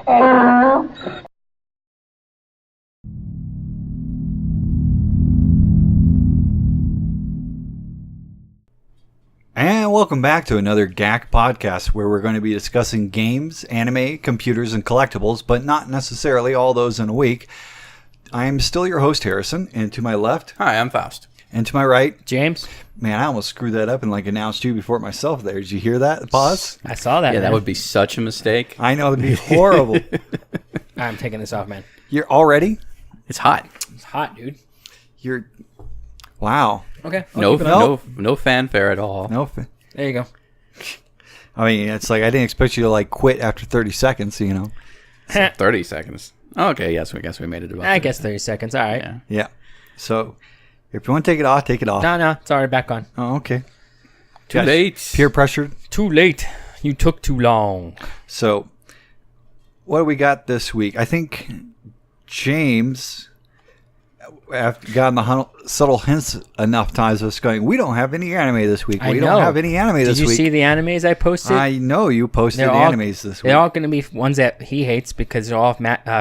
And welcome back to another GACC podcast where we're going to be discussing games, anime, computers, and collectibles, but not necessarily all those in a week. I am still your host, Harrison, and to my left... Hi, I'm Faust. And to my right... James. Man, I almost screwed that up and announced you before myself there. Did you hear that? Pause? I saw that, Yeah, man. that would be such a mistake. I know, it'd be horrible. I'm taking this off, man. You're all ready? It's hot. It's hot, dude. You're... Wow. Okay. No fanfare at all. No. There you go. I mean, it's like I didn't expect you to quit after 30 seconds, you know. 30 seconds. Okay, yes, I guess we made it about I guess 30 seconds. All right. Yeah. Yeah. So, if you want to take it off, take it off. No, it's already back on. Oh, okay. Too late. Peer pressure. Too late. You took too long. So, what do we got this week? I think James have gotten the subtle hints enough times of us going, we don't have any anime this week. We don't have any anime this week. Did you see the animes I posted? I know you posted the animes this week. They're all going to be ones that he hates because they're all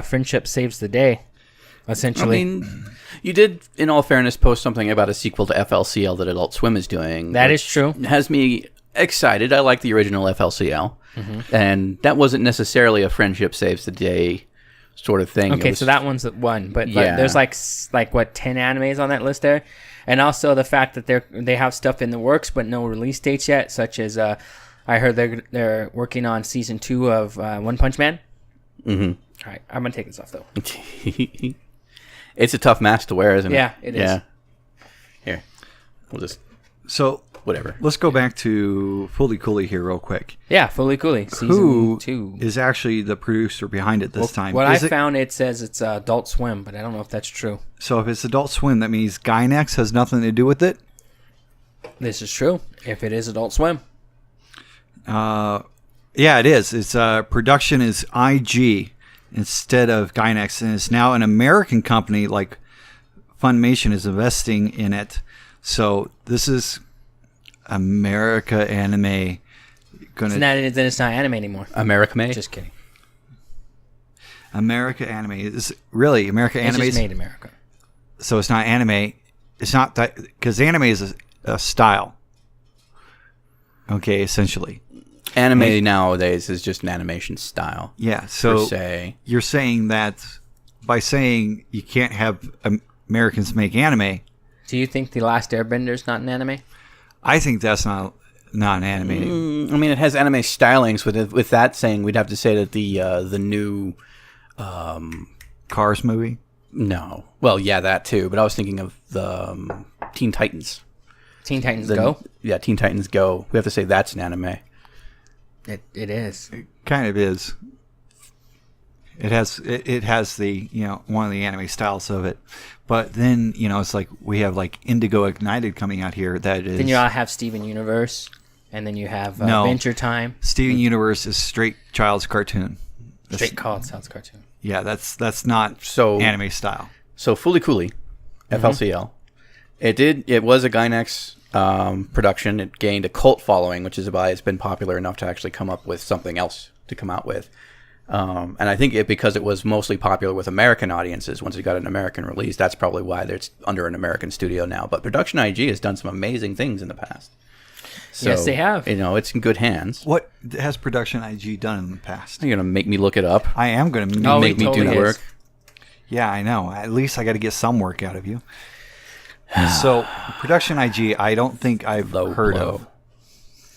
friendship saves the day, essentially. I mean, you did, in all fairness, post something about a sequel to FLCL that Adult Swim is doing. That is true. Has me excited. I like the original FLCL. Mm-hmm. And that wasn't necessarily a friendship saves the day sort of thing. Okay, so that one's one, but there's like 10 animes on that list there, and also the fact that they have stuff in the works but no release dates yet, such as I heard they're working on season 2 of One Punch Man. Mm-hmm. All right, I'm gonna take this off though. It's a tough mask to wear, isn't it? Yeah, it is. Yeah. Here, we'll just whatever. Let's go back to Fully Cooley here real quick. Yeah, Fully Cooley, season Who 2. is actually the producer behind it this time? What I found, it says it's Adult Swim, but I don't know if that's true. So if it's Adult Swim, that means Gainax has nothing to do with it? This is true. If it is Adult Swim. Yeah, it is. Its production is IG instead of Gainax, and it's now an American company like Funimation is investing in it. So this is America Anime. Then it's not anime anymore. America May? Just kidding. America Anime is really America Anime. It's just made America. So it's not anime. It's not that, because anime is a style. Okay, essentially. Anime nowadays is just an animation style. Yeah. So per se. You're saying that by saying you can't have Americans make anime. Do you think The Last Airbender is not an anime? I think that's not an anime. I mean, it has anime stylings. With that saying, we'd have to say that the new Cars movie. No, well, yeah, that too. But I was thinking of the Teen Titans. Teen Titans Go. Yeah, Teen Titans Go. We have to say that's an anime. It is. It kind of is. It has the one of the anime styles of it, but then it's like we have like Indigo Ignited coming out here. That is. Then you all have Steven Universe, and then you have Adventure Time. Steven Universe is straight child's cartoon. Straight child's cartoon. Yeah, that's not anime style. So Fully Cooley, FLCL. It was a Gainax production. It gained a cult following, which is why it's been popular enough to actually come up with something else to come out with. And I think because it was mostly popular with American audiences, once it got an American release, that's probably why it's under an American studio now. But Production IG has done some amazing things in the past. So, yes, they have. It's in good hands. What has Production IG done in the past? You're going to make me look it up? I am going to make me do the work. Yeah, I know. At least I got to get some work out of you. So, Production IG, I don't think I've heard of.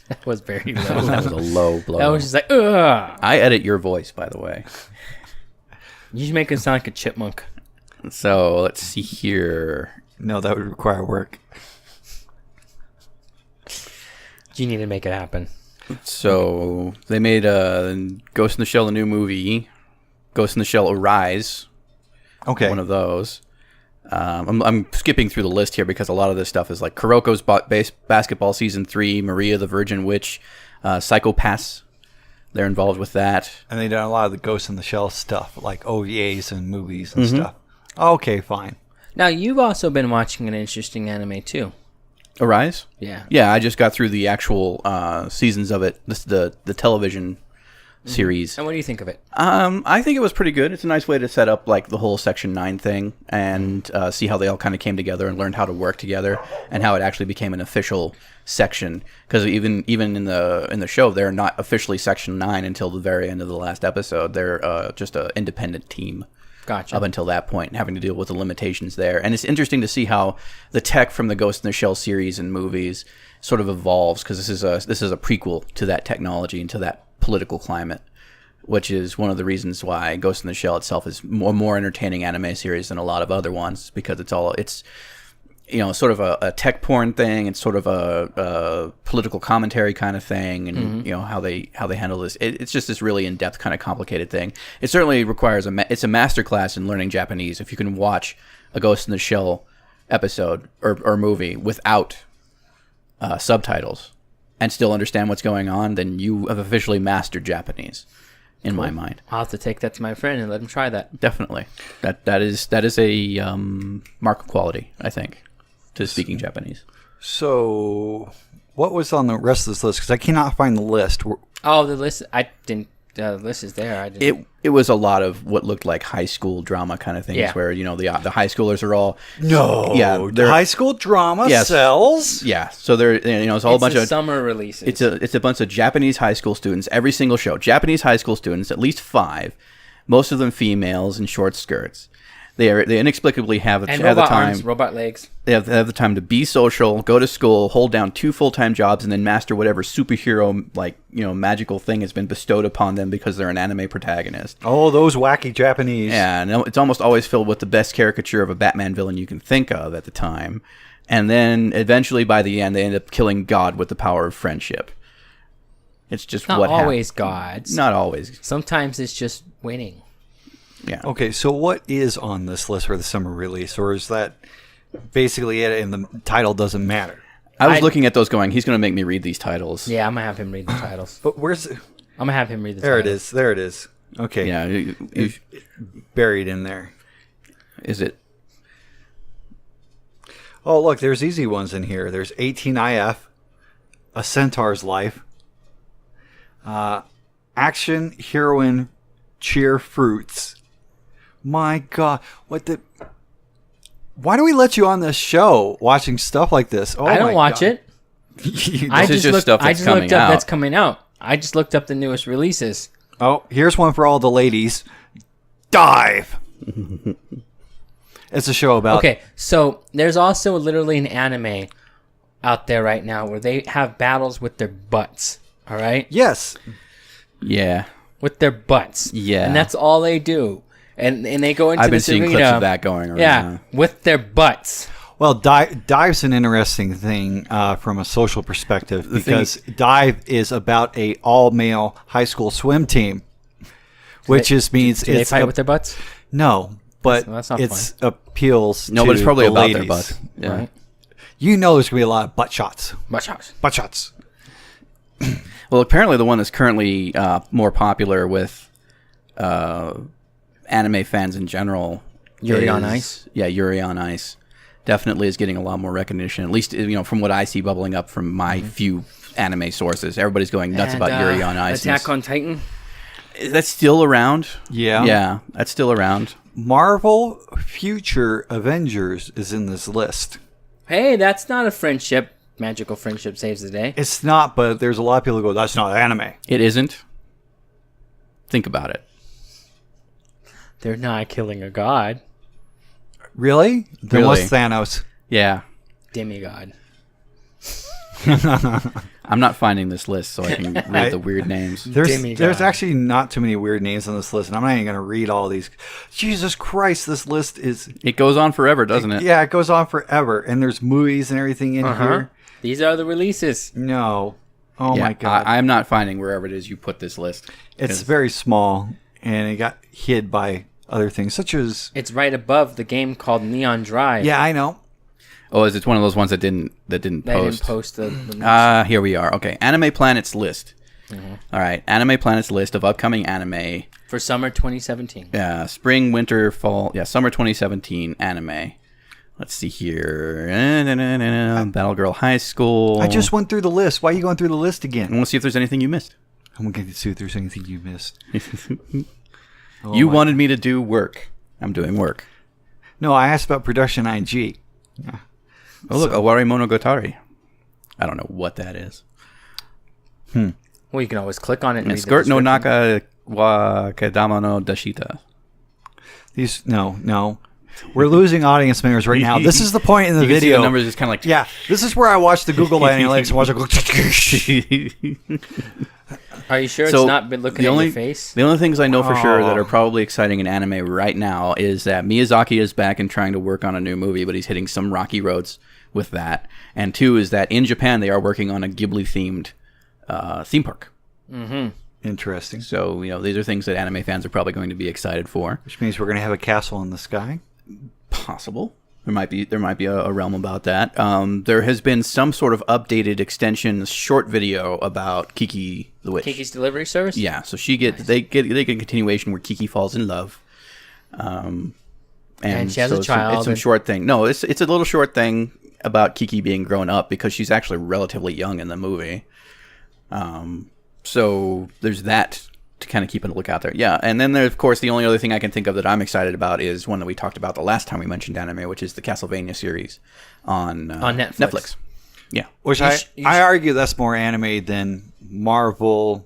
That was very low. That was a low blow. That was just like, ugh. I edit your voice, by the way. You make it sound like a chipmunk. So, let's see here. No, that would require work. You need to make it happen. So, they made Ghost in the Shell, a new movie. Ghost in the Shell Arise. Okay. One of those. I'm skipping through the list here because a lot of this stuff is like Kuroko's Basketball Season 3, Maria the Virgin Witch, Psycho Pass. They're involved with that. And they've done a lot of the Ghost in the Shell stuff, like OVAs and movies and stuff. Okay, fine. Now, you've also been watching an interesting anime, too. Arise? Yeah. Yeah, I just got through the actual seasons of it. This is the television series. And what do you think of it? I think it was pretty good. It's a nice way to set up like the whole Section 9 thing and see how they all kind of came together and learned how to work together and how it actually became an official section. Because even in the show, they're not officially Section 9 until the very end of the last episode. They're just an independent team. Gotcha. Up until that point, and having to deal with the limitations there. And it's interesting to see how the tech from the Ghost in the Shell series and movies sort of evolves, because this is a prequel to that technology and to that political climate, which is one of the reasons why Ghost in the Shell itself is more entertaining anime series than a lot of other ones, because it's sort of a tech porn thing. It's sort of a political commentary kind of thing, and how they handle this. It's just this really in depth kind of complicated thing. It certainly requires it's a masterclass in learning Japanese. If you can watch a Ghost in the Shell episode or movie without subtitles and still understand what's going on, then you have officially mastered Japanese. In my mind, I'll have to take that to my friend and let him try that. Definitely, that is a mark of quality, I think, to speaking Japanese. So, what was on the rest of this list? Because I cannot find the list. Oh, the list. I didn't. The list is there. I didn't. It was a lot of what looked like high school drama kind of things, where the high schoolers are all the high school drama sells. Yeah, so they're it's all a bunch of summer releases. It's a bunch of Japanese high school students. Every single show, Japanese high school students, at least 5, most of them females in short skirts. They inexplicably have the time, arms, robot legs. They have the time to be social, go to school, hold down 2 full-time jobs, and then master whatever superhero magical thing has been bestowed upon them because they're an anime protagonist. Oh, those wacky Japanese! Yeah, and it's almost always filled with the best caricature of a Batman villain you can think of at the time, and then eventually by the end they end up killing God with the power of friendship. It's just not what always happens. gods. Not always. Sometimes it's just winning. Yeah. Okay, so what is on this list for the summer release, or is that basically it, and the title doesn't matter? I was looking at those going, he's going to make me read these titles. Yeah, I'm going to have him read the titles. But where's it? I'm going to have him read the There titles. There it is. Okay. Yeah. It's buried in there. Is it? Oh, look, there's easy ones in here. There's 18IF, A Centaur's Life, Action Heroine Cheer Fruits. My God, why do we let you on this show watching stuff like this? Oh, I don't watch it. I just looked up that's coming out. I just looked up the newest releases. Oh, here's one for all the ladies. Dive. It's a show about... Okay, so there's also literally an anime out there right now where they have battles with their butts. All right? Yes. Yeah. With their butts. Yeah. And that's all they do. And they go into I've been this seeing arena, clips of that going around. Yeah, with their butts. Well, Dive's an interesting thing from a social perspective, because Dive is about a all-male high school swim team, which means do they fight with their butts? No, but that's not it's appeals. No, to but it's probably the about ladies. their butts. Yeah. Right. You know, there's gonna be a lot of butt shots. Butt shots. Butt shots. Well, apparently the one that's currently more popular with anime fans in general, Yuri on Ice. Yeah, Yuri on Ice definitely is getting a lot more recognition. At least from what I see bubbling up from my few anime sources. Everybody's going nuts about Yuri on Ice. Attack on Titan. That's still around. Yeah, that's still around. Marvel Future Avengers is in this list. Hey, that's not a friendship. Magical friendship saves the day. It's not, but there's a lot of people who go, that's not anime. It isn't. Think about it. They're not killing a god. Really? Then Really? what's Thanos? Yeah. Demigod. I'm not finding this list so I can read the weird names. Demigod. There's actually not too many weird names on this list, and I'm not even going to read all these. Jesus Christ, this list is... It goes on forever, doesn't it? Yeah, it goes on forever, and there's movies and everything in here. These are the releases. No. Oh, Yeah, my God. I'm not finding wherever it is you put this list. It's very small, and it got hid by other things, such as... It's right above the game called Neon Drive. Yeah, I know. Oh, is it one of those ones that didn't post? They didn't post the Here we are. Okay, Anime Planet's list. All right, Anime Planet's list of upcoming anime. for summer 2017. Spring, winter, fall. Yeah, summer 2017 anime. Let's see here. Battle Girl High School. I just went through the list. Why are you going through the list again? I want to see if there's anything you missed. I'm going to see if there's anything you missed. You wanted me to do work. I'm doing work. No, I asked about production IG. Yeah. Oh, look, Owari Monogatari. I don't know what that is. Well, you can always click on it. And read the Skirt no description. Naka wa Kedama no Dashita. No. We're losing audience members right now. This is the point in the You can see video. the numbers just kind of like... Yeah, this is where I watch the Google Analytics and watch it go. Are you sure So, it's not been looking at your face? The only things I know for sure that are probably exciting in anime right now is that Miyazaki is back and trying to work on a new movie, but he's hitting some rocky roads with that. And 2 is that in Japan they are working on a Ghibli-themed theme park. Mm-hmm. Interesting. So, these are things that anime fans are probably going to be excited for. Which means we're going to have a castle in the sky. Possible. There might be a realm about that. There has been some sort of updated extension short video about Kiki the Witch. Kiki's Delivery Service? Yeah, so they get a continuation where Kiki falls in love. And she has a it's child. It's some short thing. No, it's a little short thing about Kiki being grown up because she's actually relatively young in the movie. So there's that to kind of keep a lookout there. Yeah, and then there's, of course, the only other thing I can think of that I'm excited about is one that we talked about the last time we mentioned anime, which is the Castlevania series on Netflix. Yeah. Which I argue that's more anime than Marvel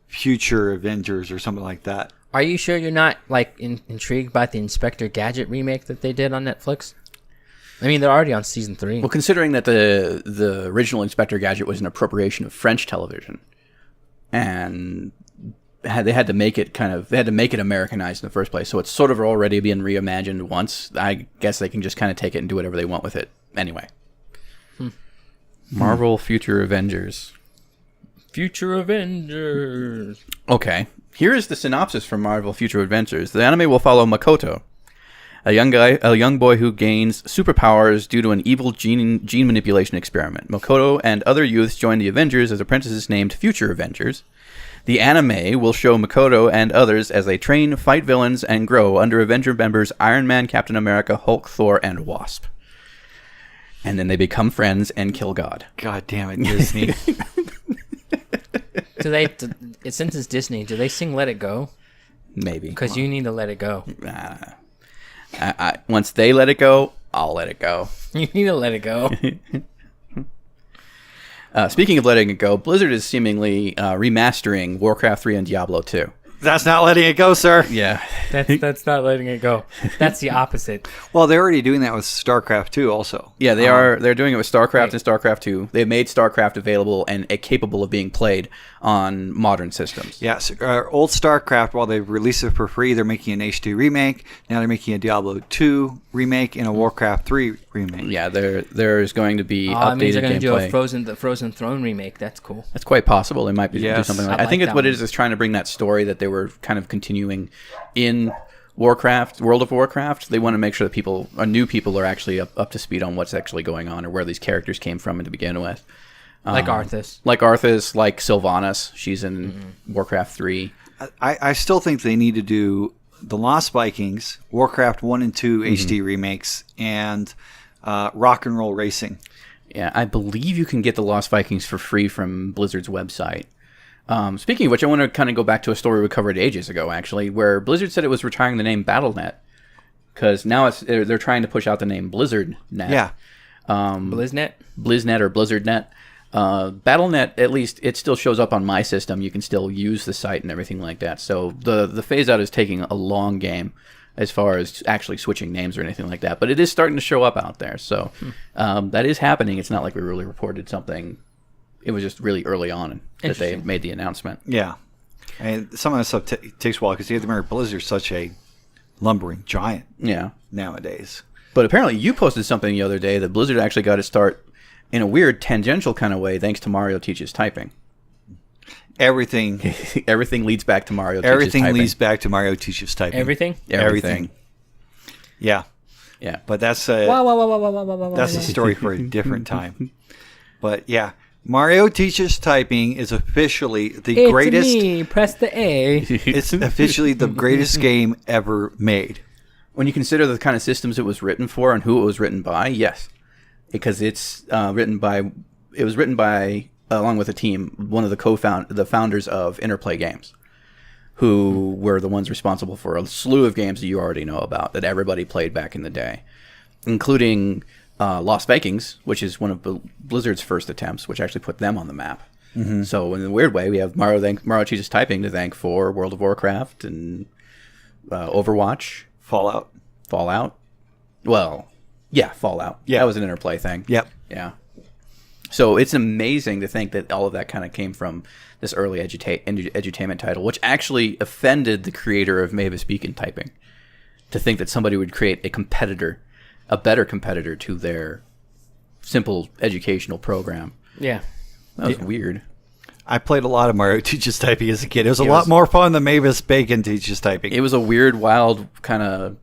Future Avengers or something like that. Are you sure you're not intrigued by the Inspector Gadget remake that they did on Netflix? I mean, they're already on season 3. Well, considering that the original Inspector Gadget was an appropriation of French television, and they had to make it Americanized in the first place, so it's sort of already being reimagined once. I guess they can just kind of take it and do whatever they want with it anyway. Marvel Future Avengers. Future Avengers. Okay, here is the synopsis from Marvel Future Adventures. The anime will follow Makoto, a young boy who gains superpowers due to an evil gene manipulation experiment. Makoto and other youths join the Avengers as apprentices named Future Avengers. The anime will show Makoto and others as they train, fight villains, and grow under Avenger members Iron Man, Captain America, Hulk, Thor, and Wasp. And then they become friends and kill God. God damn it, Disney. Since it's Disney, do they sing Let It Go? Maybe. Because you need to let it go. Once they let it go, I'll let it go. You need to let it go. Speaking of letting it go, Blizzard is seemingly remastering Warcraft 3 and Diablo 2. That's not letting it go, sir. Yeah. That's not letting it go. That's the opposite. Well, they're already doing that with StarCraft 2 also. Yeah, they are. They're doing it with StarCraft and StarCraft 2. They've made StarCraft available and capable of being played on modern systems. Yes, old StarCraft, while they've released it for free, they're making an HD remake. Now they're making a Diablo 2 remake and a Warcraft 3 remake. Yeah, there's going to be updated that means they're going to gameplay. do the Frozen Throne remake. That's cool. That's quite possible. They might be do Yes. something like I I think like it's that what it one. is trying to bring that story that they were kind of continuing in World of Warcraft. They want to make sure that new people are actually up to speed on what's actually going on or where these characters came from to begin with. Like Arthas. Like Arthas, like Sylvanas. She's in Warcraft 3. I still think they need to do the Lost Vikings, Warcraft 1 and 2 HD remakes, and Rock and Roll Racing. Yeah, I believe you can get the Lost Vikings for free from Blizzard's website. Speaking of which, I want to kind of go back to a story we covered ages ago, actually, where Blizzard said it was retiring the name Battle.net because now they're trying to push out the name Blizzard.net. Yeah. BlizzNet? BlizzNet or Blizzard.net. Battle.net, at least, it still shows up on my system. You can still use the site and everything like that. So the phase out is taking a long game as far as actually switching names or anything like that. But it is starting to show up out there. So that is happening. It's not like we really reported something. It was just really early on that they made the announcement. Yeah. And some of that stuff takes a while because you have to remember Blizzard's such a lumbering giant nowadays. But apparently you posted something the other day that Blizzard actually got to start in a weird tangential kind of way thanks to Mario Teaches Typing. Everything leads back to Mario Teaches Typing. Everything leads back to Mario Teaches Typing. Everything? Yeah. Yeah. But that's That's a story for a different time. But yeah, Mario Teaches Typing is officially the greatest. Me. Press the A. It's officially the greatest game ever made. When you consider the kind of systems it was written for and who it was written by, yes. Because it was written by along with a team, one of the founders of Interplay Games, who were the ones responsible for a slew of games that you already know about that everybody played back in the day, including Lost Vikings, which is one of Blizzard's first attempts, which actually put them on the map. Mm-hmm. So in a weird way, we have Mario Cheese's Typing to thank for World of Warcraft and Overwatch. Fallout. Well, yeah, Fallout. Yeah. That was an Interplay thing. Yep. Yeah. So it's amazing to think that all of that kind of came from this early edutainment title, which actually offended the creator of Mavis Beacon Typing, to think that somebody would create a better competitor to their simple educational program. Yeah. That was weird. I played a lot of Mario Teaches Typing as a kid. It was a lot more fun than Mavis Bacon Teaches Typing. It was a weird, wild kind of,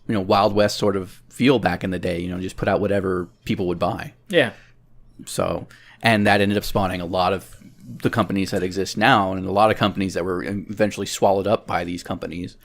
Wild West sort of feel back in the day. Just put out whatever people would buy. Yeah. So, and that ended up spawning a lot of the companies that exist now, and a lot of companies that were eventually swallowed up by these companies.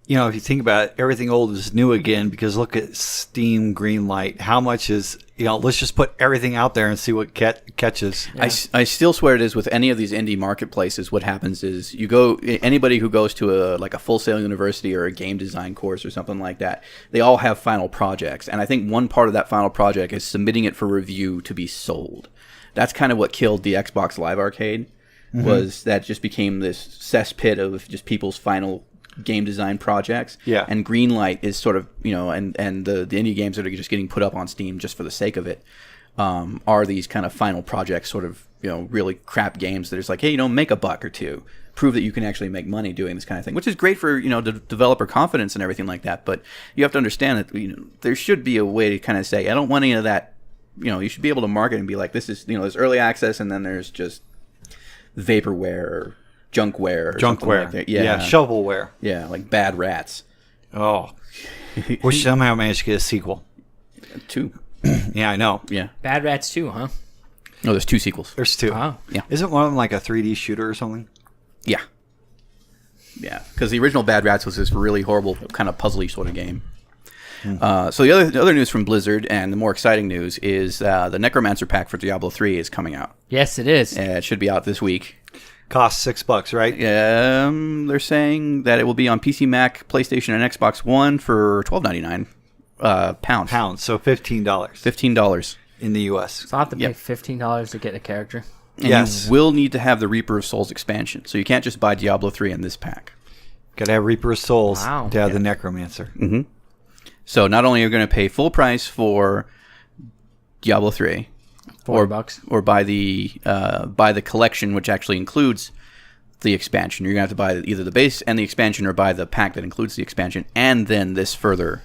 If you think about it, everything old is new again, because look at Steam Greenlight. How much is, let's just put everything out there and see what catches. Yeah. I still swear it is with any of these indie marketplaces. What happens is anybody who goes to a Full Sail University or a game design course or something like that, they all have final projects. And I think one part of that final project is submitting it for review to be sold. That's kind of what killed the Xbox Live Arcade, was that just became this cesspit of just people's final game design projects. Yeah. And Greenlight is sort of, and the indie games that are just getting put up on Steam just for the sake of it, are these kind of final projects, sort of, really crap games that is like, hey, make a buck or two. Prove that you can actually make money doing this kind of thing, which is great for, developer confidence and everything like that. But you have to understand that, there should be a way to kind of say, I don't want any of that. You should be able to market and be like, this is, there's early access, and then there's just vaporware or junkware. Junkware. Like yeah. Shovelware. Yeah, like Bad Rats. Oh. Which somehow managed to get a sequel. 2. Yeah, I know. Yeah. Bad Rats 2, huh? No, there's 2 sequels. There's 2. Oh. Yeah. Isn't one of them like a 3D shooter or something? Yeah. Yeah, because the original Bad Rats was this really horrible kind of puzzly sort of game. So the other news from Blizzard, and the more exciting news, is the Necromancer pack for Diablo 3 is coming out. Yes, it is. It should be out this week. Costs $6, right? They're saying that it will be on PC, Mac, PlayStation, and Xbox One for $12.99 pounds. So $15. $15 in the U.S. So I'll have to pay $15 to get a character. And you will need to have the Reaper of Souls expansion, so you can't just buy Diablo 3 in this pack. Got to have Reaper of Souls to have the Necromancer. Mm-hmm. So not only are you going to pay full price for Diablo 3, $4, or buy the collection, which actually includes the expansion. You're going to have to buy either the base and the expansion, or buy the pack that includes the expansion, and then this further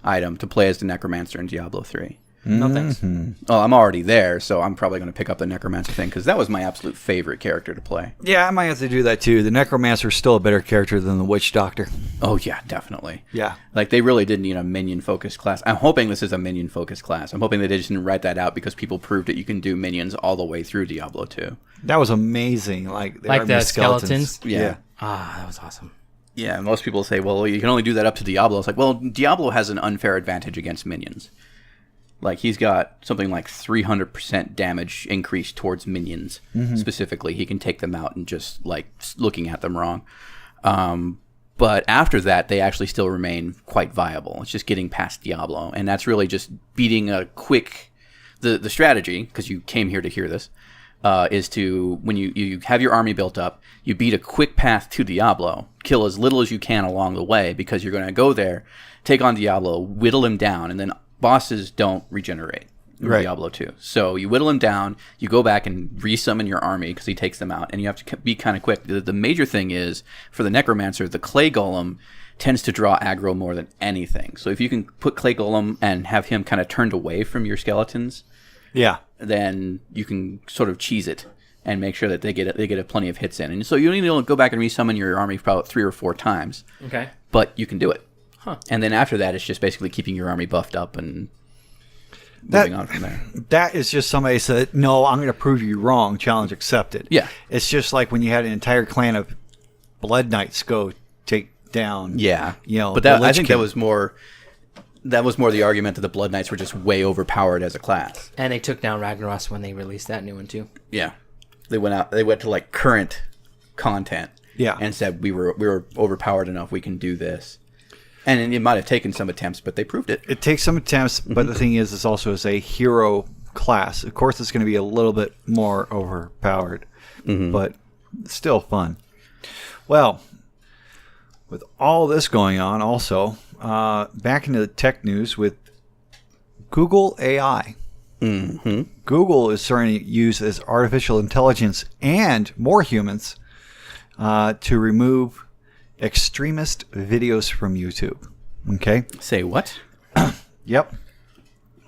item to play as the Necromancer in Diablo 3. No thanks. Oh, I'm already there, so I'm probably going to pick up the Necromancer thing, because that was my absolute favorite character to play. Yeah, I might have to do that too. The Necromancer is still a better character than the Witch Doctor. Oh yeah, definitely. Yeah. Like, they really did need a minion-focused class. I'm hoping this is a minion-focused class. I'm hoping they just didn't write that out because people proved that you can do minions all the way through Diablo 2. That was amazing. Like the skeletons? Yeah. Ah, that was awesome. Yeah, most people say, well, you can only do that up to Diablo. It's like, well, Diablo has an unfair advantage against minions. Like, he's got something like 300% damage increase towards minions, specifically. He can take them out and just, like, looking at them wrong. But after that, they actually still remain quite viable. It's just getting past Diablo. And that's really just beating a quick... The strategy, because you came here to hear this, is to, when you have your army built up, you beat a quick path to Diablo, kill as little as you can along the way, because you're going to go there, take on Diablo, whittle him down, and then bosses don't regenerate in Diablo 2. So you whittle him down, you go back and resummon your army because he takes them out, and you have to be kind of quick. The major thing is, for the Necromancer, the Clay Golem tends to draw aggro more than anything. So if you can put Clay Golem and have him kind of turned away from your skeletons, then you can sort of cheese it and make sure that they get plenty of hits in. And so you need to go back and resummon your army about 3 or 4 times. Okay. But you can do it. Huh. And then after that, it's just basically keeping your army buffed up and moving on from there. That is just somebody said, no, I'm going to prove you wrong. Challenge accepted. Yeah. It's just like when you had an entire clan of Blood Knights go take down. Yeah. You know, but I think that was more that was more the argument that the Blood Knights were just way overpowered as a class. And they took down Ragnaros when they released that new one too. Yeah, they went to like current content. Yeah, and said we were overpowered enough. We can do this, and it might have taken some attempts, but they proved it. It takes some attempts, but the thing is, it's also as a hero class. Of course, it's going to be a little bit more overpowered, but still fun. Well, with all this going on, also back into the tech news with Google AI. Google is starting to use as artificial intelligence and more humans to remove extremist videos from YouTube. Okay? Say what? Yep.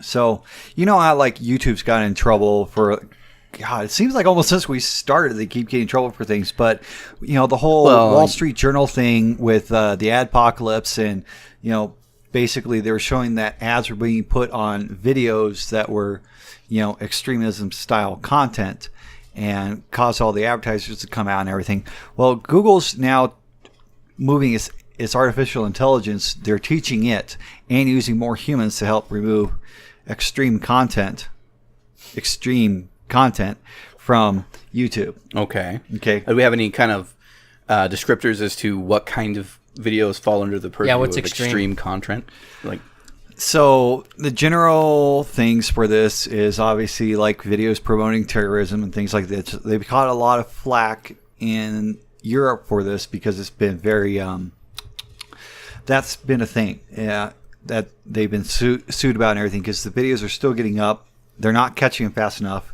So, you know how like YouTube's gotten in trouble for, God, it seems like almost since we started they keep getting in trouble for things. But, you know, the whole Wall Street Journal thing with the adpocalypse, and, you know, basically they were showing that ads were being put on videos that were, you know, extremism style content, and caused all the advertisers to come out and everything. Well, Google's now moving its artificial intelligence. They're teaching it and using more humans to help remove extreme content from YouTube. Okay. Okay. Do we have any kind of descriptors as to what kind of videos fall under the purview what's of extreme content? Like, so the general things for this is obviously like videos promoting terrorism and things like that. They've caught a lot of flack in Europe for this because it's been very that's been a thing that they've been sued about and everything, because the videos are still getting up. They're not catching them fast enough,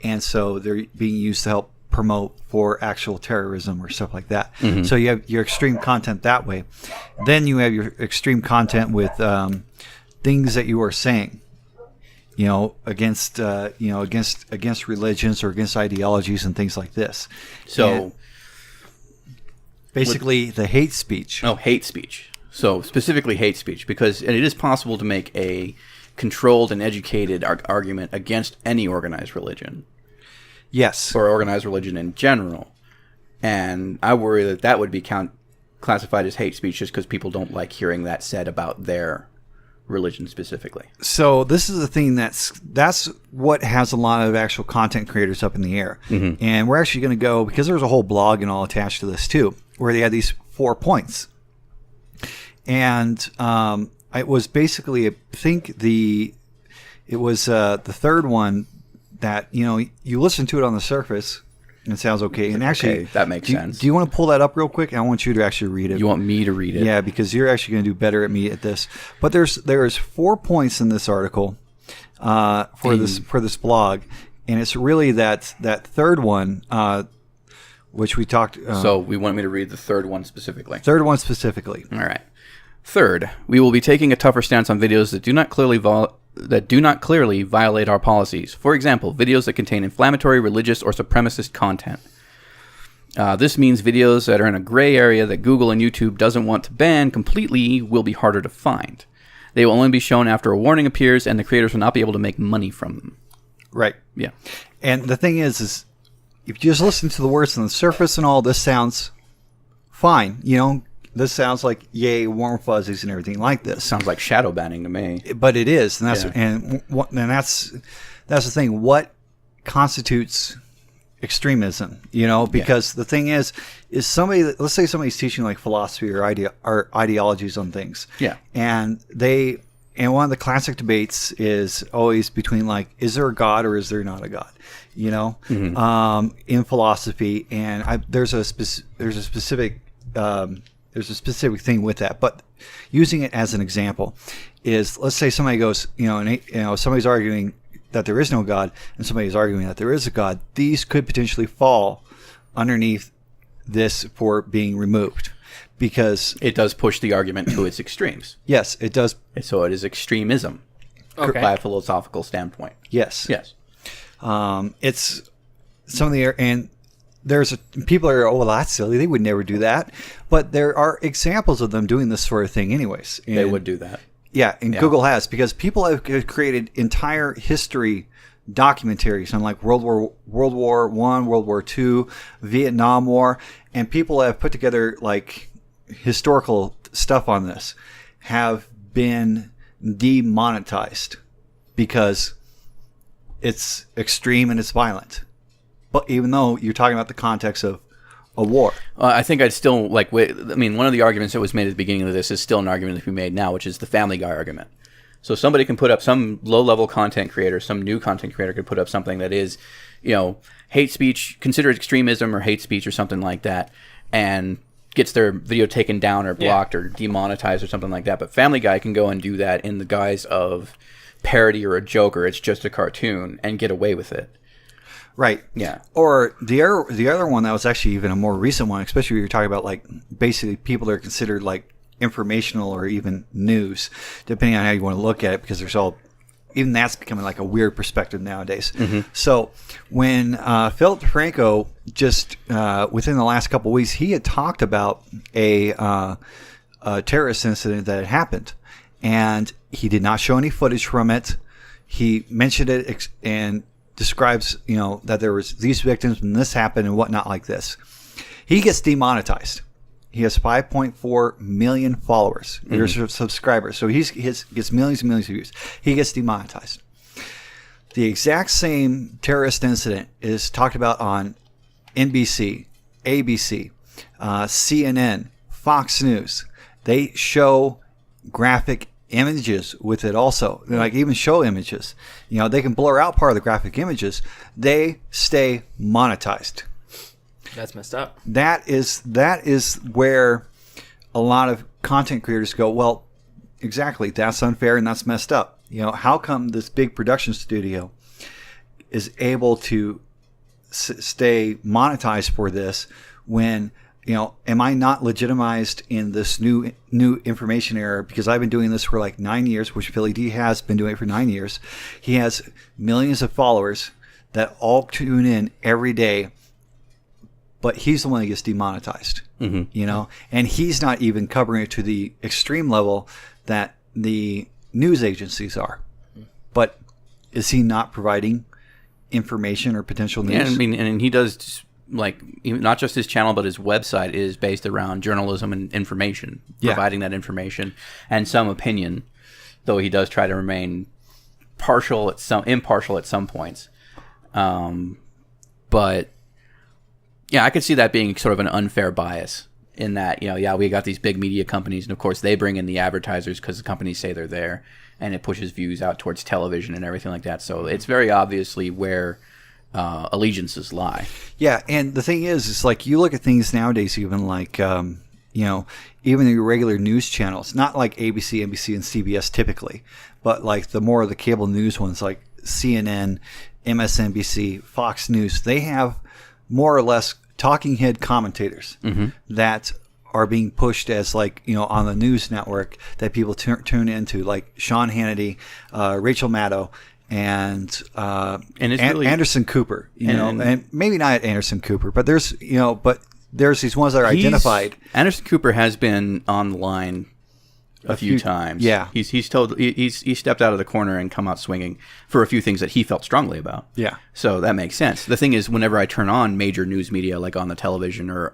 and so they're being used to help promote for actual terrorism or stuff like that. So you have your extreme content that way. Then you have your extreme content with things that you are saying, you know, against religions or against ideologies and things like this. so And basically the hate speech. hate speech. So specifically hate speech, because it is possible to make a controlled and educated argument against any organized religion. Yes. Or organized religion in general. And I worry that would be classified as hate speech just because people don't like hearing that said about their religion specifically. So this is the thing that's what has a lot of actual content creators up in the air. And we're actually going to go, because there's a whole blog and all attached to this too, where they had these 4 points. And it was basically, I think it was the third one that, you know, you listen to it on the surface and it sounds okay. And actually, that makes sense. Do you want to pull that up real quick? I want you to actually read it. You want me to read it? Yeah, because you're actually going to do better at me at this. But there's 4 points in this article for this blog, and it's really that third one, which we talked. So we want me to read the third one specifically. Third one specifically. All right. Third, we will be taking a tougher stance on videos that do not clearly violate our policies. For example, videos that contain inflammatory, religious, or supremacist content. This means videos that are in a gray area that Google and YouTube doesn't want to ban completely will be harder to find. They will only be shown after a warning appears, and the creators will not be able to make money from them. Right. Yeah. And the thing is if you just listen to the words on the surface and all, this sounds fine. You know, this sounds like yay, warm fuzzies and everything like this. Sounds like shadow banning to me. But it is, and Yeah. that's the thing. What constitutes extremism? You know, because the thing is somebody. Let's say somebody's teaching like philosophy or ideologies on things. Yeah. And one of the classic debates is always between like, is there a God or is there not a God? You know, in philosophy, and there's a specific thing with that. But using it as an example is, let's say somebody goes, somebody's arguing that there is no God and somebody's arguing that there is a God. These could potentially fall underneath this for being removed, because it does push the argument to its extremes. Yes, it does. So it is extremism by a philosophical standpoint. Yes. It's some of the, and people are, oh, well, that's silly. They would never do that. But there are examples of them doing this sort of thing anyways. And, they would do that. Yeah, and Google has, because people have created entire history documentaries on like World War I, World War II, Vietnam War, and people have put together like historical stuff on this, have been demonetized because it's extreme and it's violent. But even though you're talking about the context of a war. I think I'd still like. I mean, one of the arguments that was made at the beginning of this is still an argument that can be made now, which is the Family Guy argument. So somebody can put up, some low-level content creator, some new content creator could put up something that is, hate speech, considered extremism or hate speech or something like that, and gets their video taken down or blocked or demonetized or something like that. But Family Guy can go and do that in the guise of parody or a joke, or it's just a cartoon, and get away with it. Right. Yeah. Or the other one that was actually even a more recent one, especially when you're talking about like basically people that are considered like informational or even news, depending on how you want to look at it, because there's all, even that's becoming like a weird perspective nowadays. Mm-hmm. So when Philip DeFranco just within the last couple of weeks, he had talked about a terrorist incident that had happened, and he did not show any footage from it. He mentioned it and describes, that there was these victims and this happened and whatnot like this. He gets demonetized. He has 5.4 million followers, subscribers. So he gets millions and millions of views. He gets demonetized. The exact same terrorist incident is talked about on NBC, ABC, CNN, Fox News. They show graphic images with it also. Like even show images. They can blur out part of the graphic images. They stay monetized. That's messed up. That is where a lot of content creators go, well, exactly, that's unfair and that's messed up. How come this big production studio is able to stay monetized for this when, am I not legitimized in this new information era? Because I've been doing this for like 9 years, which Philly D has been doing it for 9 years. He has millions of followers that all tune in every day. But he's the one that gets demonetized, and he's not even covering it to the extreme level that the news agencies are. But is he not providing information or potential news? Yeah, I mean, and he does, like, not just his channel, but his website is based around journalism and information, providing that information and some opinion, though he does try to remain impartial at some points. But yeah, I could see that being sort of an unfair bias in that, we got these big media companies, and of course they bring in the advertisers because the companies say they're there, and it pushes views out towards television and everything like that. So it's very obviously where allegiances lie. Yeah, and the thing is, it's like you look at things nowadays, even like, even the regular news channels, not like ABC, NBC, and CBS typically, but like the more of the cable news ones like CNN, MSNBC, Fox News, they have more or less talking head commentators that are being pushed as like, on the news network that people tune into, like Sean Hannity, Rachel Maddow, and Anderson Cooper, and maybe not Anderson Cooper, but there's these ones that are identified. Anderson Cooper has been on the line a few times. Yeah. He's stepped out of the corner and come out swinging for a few things that he felt strongly about. Yeah. So that makes sense. The thing is, whenever I turn on major news media, like on the television or,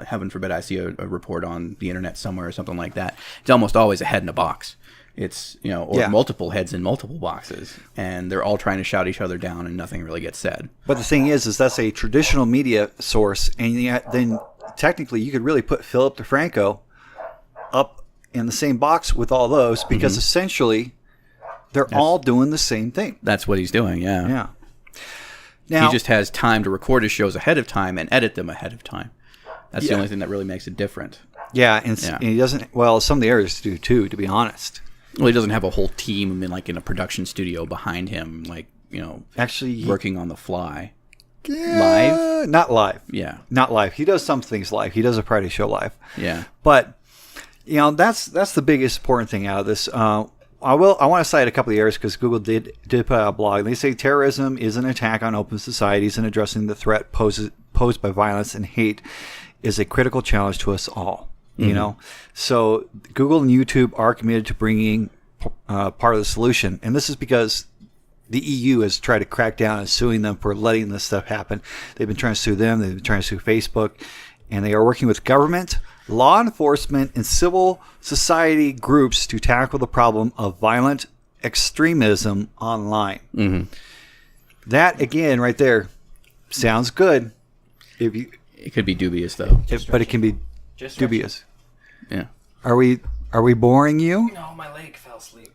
heaven forbid I see a report on the internet somewhere or something like that, it's almost always a head in a box. It's, multiple heads in multiple boxes, and they're all trying to shout each other down and nothing really gets said. But the thing is that's a traditional media source, and yet then technically you could really put Philip DeFranco up in the same box with all those, because essentially they're all doing the same thing. That's what he's doing, yeah. Yeah. Now, he just has time to record his shows ahead of time and edit them ahead of time. That's the only thing that really makes it different. Yeah, and he doesn't, well, some of the others do too, to be honest. Well, he doesn't have a whole team in a production studio behind him, actually working on the fly. Live? Not live. Yeah. Not live. He does some things live. He does a Friday show live. Yeah. But that's the biggest important thing out of this. I want to cite a couple of areas because Google did put out a blog. They say terrorism is an attack on open societies, and addressing the threat posed by violence and hate is a critical challenge to us all. So Google and YouTube are committed to bringing part of the solution, and this is because the EU has tried to crack down and suing them for letting this stuff happen. They've been trying to sue them. They've been trying to sue Facebook, and they are working with government, law enforcement and civil society groups to tackle the problem of violent extremism online. Mm-hmm. That, again, right there, sounds good. It could be dubious, though. But it can be dubious. Yeah. Are we boring you? No, my leg fell asleep.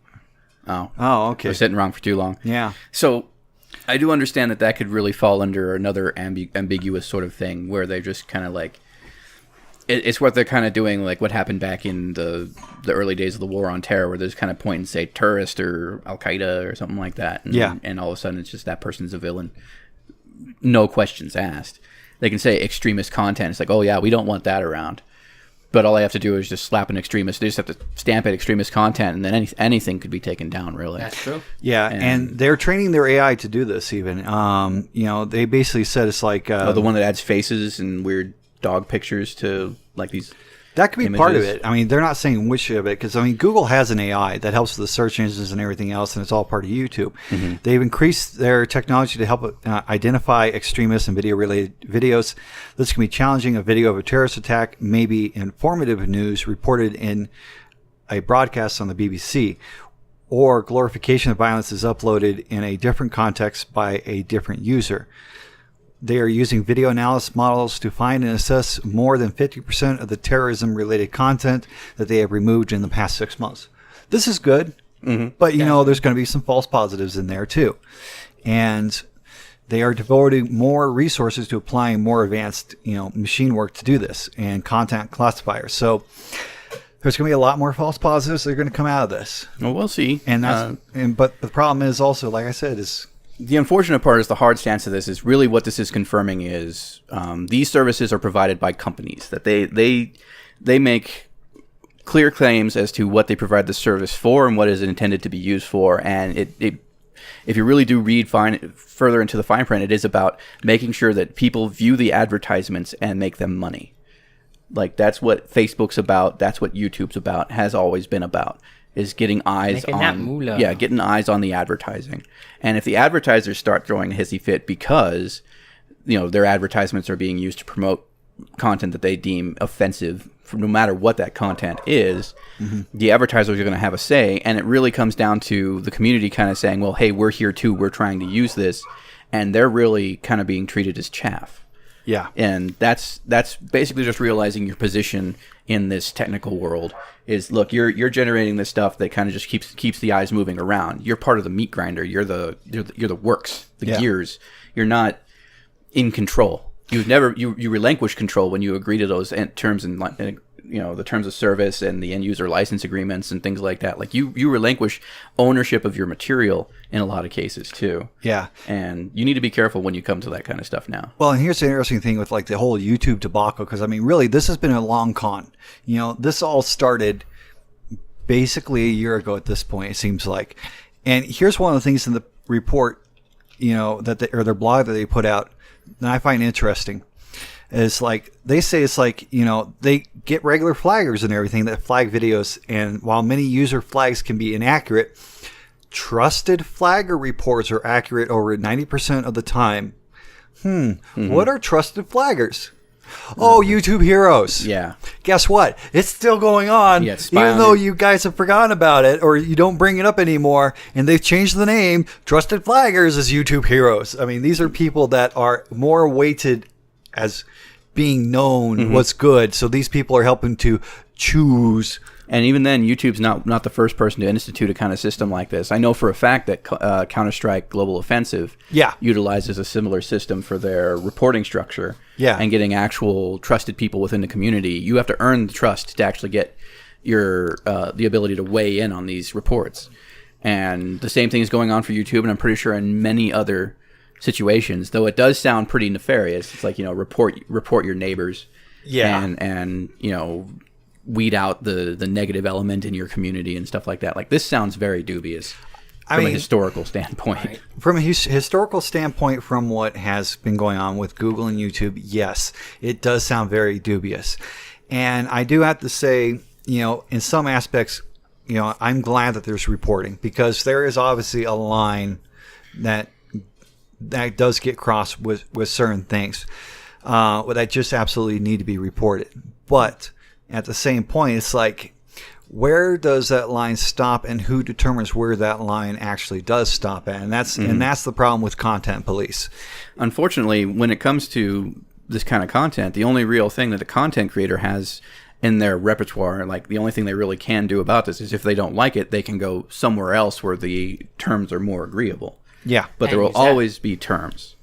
Oh, okay. I was sitting wrong for too long. Yeah. So I do understand that could really fall under another ambiguous sort of thing where they're just kind of like, it's what they're kind of doing, like what happened back in the early days of the War on Terror, where there's kind of point and say terrorist or Al-Qaeda or something like that. And, and all of a sudden it's just that person's a villain. No questions asked. They can say extremist content. It's like, oh yeah, we don't want that around. But all I have to do is just slap an extremist. They just have to stamp it extremist content, and then anything could be taken down, really. That's true. Yeah, and they're training their AI to do this even. They basically said it's like... the one that adds faces and weird dog pictures to, like, these that could be images. part of it. I mean, they're not saying which of it, because, Google has an AI that helps with the search engines and everything else, and it's all part of YouTube. Mm-hmm. They've increased their technology to help identify extremists and video-related videos. This can be challenging. A video of a terrorist attack may be informative news reported in a broadcast on the BBC, or glorification of violence is uploaded in a different context by a different user. They are using video analysis models to find and assess more than 50% of the terrorism-related content that they have removed in the past 6 months. This is good, but there's going to be some false positives in there too. And they are devoting more resources to applying more advanced, machine work to do this and content classifiers. So there's going to be a lot more false positives that are going to come out of this. Well, we'll see. And but the problem is also, like I said, is... The unfortunate part is the hard stance of this is really what this is confirming is these services are provided by companies, that they make clear claims as to what they provide the service for and what is intended to be used for. And if you really do read further into the fine print, it is about making sure that people view the advertisements and make them money. Like, that's what Facebook's about. That's what YouTube's about, has always been about. Is getting eyes getting eyes on the advertising. And if the advertisers start throwing a hissy fit because their advertisements are being used to promote content that they deem offensive, no matter what that content is, the advertisers are going to have a say. And it really comes down to the community kind of saying, well, hey, we're here too, we're trying to use this, and they're really kind of being treated as chaff. Yeah. And that's basically just realizing your position in this technical world is, look, you're generating this stuff that kind of just keeps the eyes moving around. You're part of the meat grinder. You're the works, the gears. You're not in control. You relinquish control when you agree to those terms and the terms of service and the end user license agreements and things like that. Like you relinquish ownership of your material in a lot of cases too. Yeah. And you need to be careful when you come to that kind of stuff now. Well, and here's the interesting thing with like the whole YouTube debacle, because really this has been a long con. This all started basically a year ago at this point, it seems like. And here's one of the things in the report, or their blog that they put out that I find interesting. Is like they say it's like they get regular flaggers and everything that flag videos, and while many user flags can be inaccurate, trusted flagger reports are accurate over 90% of the time. What are trusted flaggers? Oh, YouTube heroes. Yeah. Guess what? It's still going on, even though you guys have forgotten about it or you don't bring it up anymore, and they've changed the name. Trusted flaggers is YouTube heroes. These are people that are more weighted as being known what's good. So these people are helping to choose. And even then, YouTube's not the first person to institute a kind of system like this. I know for a fact that Counter-Strike Global Offensive utilizes a similar system for their reporting structure and getting actual trusted people within the community. You have to earn the trust to actually get your the ability to weigh in on these reports. And the same thing is going on for YouTube, and I'm pretty sure in many other situations, though it does sound pretty nefarious. It's like, report your neighbors and weed out the negative element in your community and stuff like that. Like, this sounds very dubious from a historical standpoint. Right. From a historical standpoint, from what has been going on with Google and YouTube, yes, it does sound very dubious. And I do have to say, in some aspects, I'm glad that there's reporting, because there is obviously a line that does get crossed with certain things that just absolutely need to be reported. But At the same point, it's like, where does that line stop, and who determines where that line actually does stop at? And that's the problem with content police. Unfortunately, when it comes to this kind of content, the only real thing that the content creator has in their repertoire, like the only thing they really can do about this, is if they don't like it, they can go somewhere else where the terms are more agreeable. Yeah, but there will always be terms.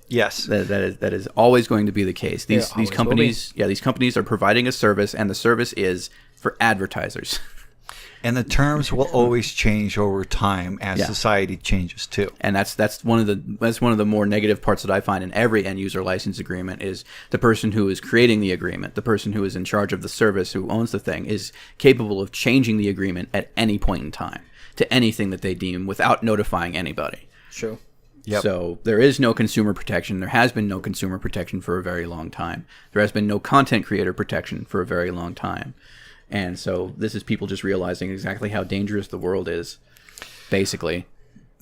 Yes, that is always going to be the case. These companies, these companies are providing a service, and the service is for advertisers. And the terms will always change over time as society changes too. And that's one of the more negative parts that I find in every end user license agreement is the person who is creating the agreement, the person who is in charge of the service, who owns the thing, is capable of changing the agreement at any point in time to anything that they deem without notifying anybody. True. Yep. So there is no consumer protection. There has been no consumer protection for a very long time. There has been no content creator protection for a very long time. And so this is people just realizing exactly how dangerous the world is, basically.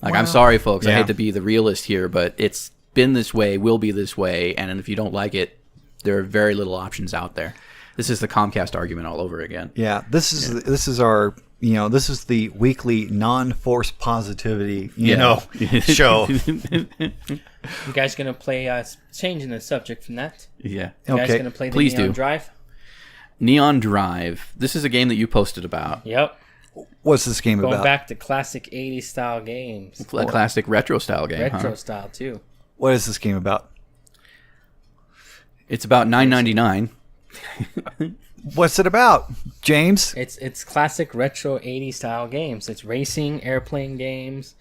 Like, I'm sorry, folks. I hate to be the realist here, but it's been this way, will be this way. And if you don't like it, there are very little options out there. This is the Comcast argument all over again. Yeah, this is our... this is the weekly non-force positivity, show. You guys gonna play? Changing the subject from that. Yeah. You guys gonna play the Neon Drive? Neon Drive. This is a game that you posted about. Yep. What's this game about? Going back to classic 80s style games. A classic retro style game. Retro style too. What is this game about? It's about $9.99. What's it about, James? It's classic retro 80s style games. It's racing, airplane games,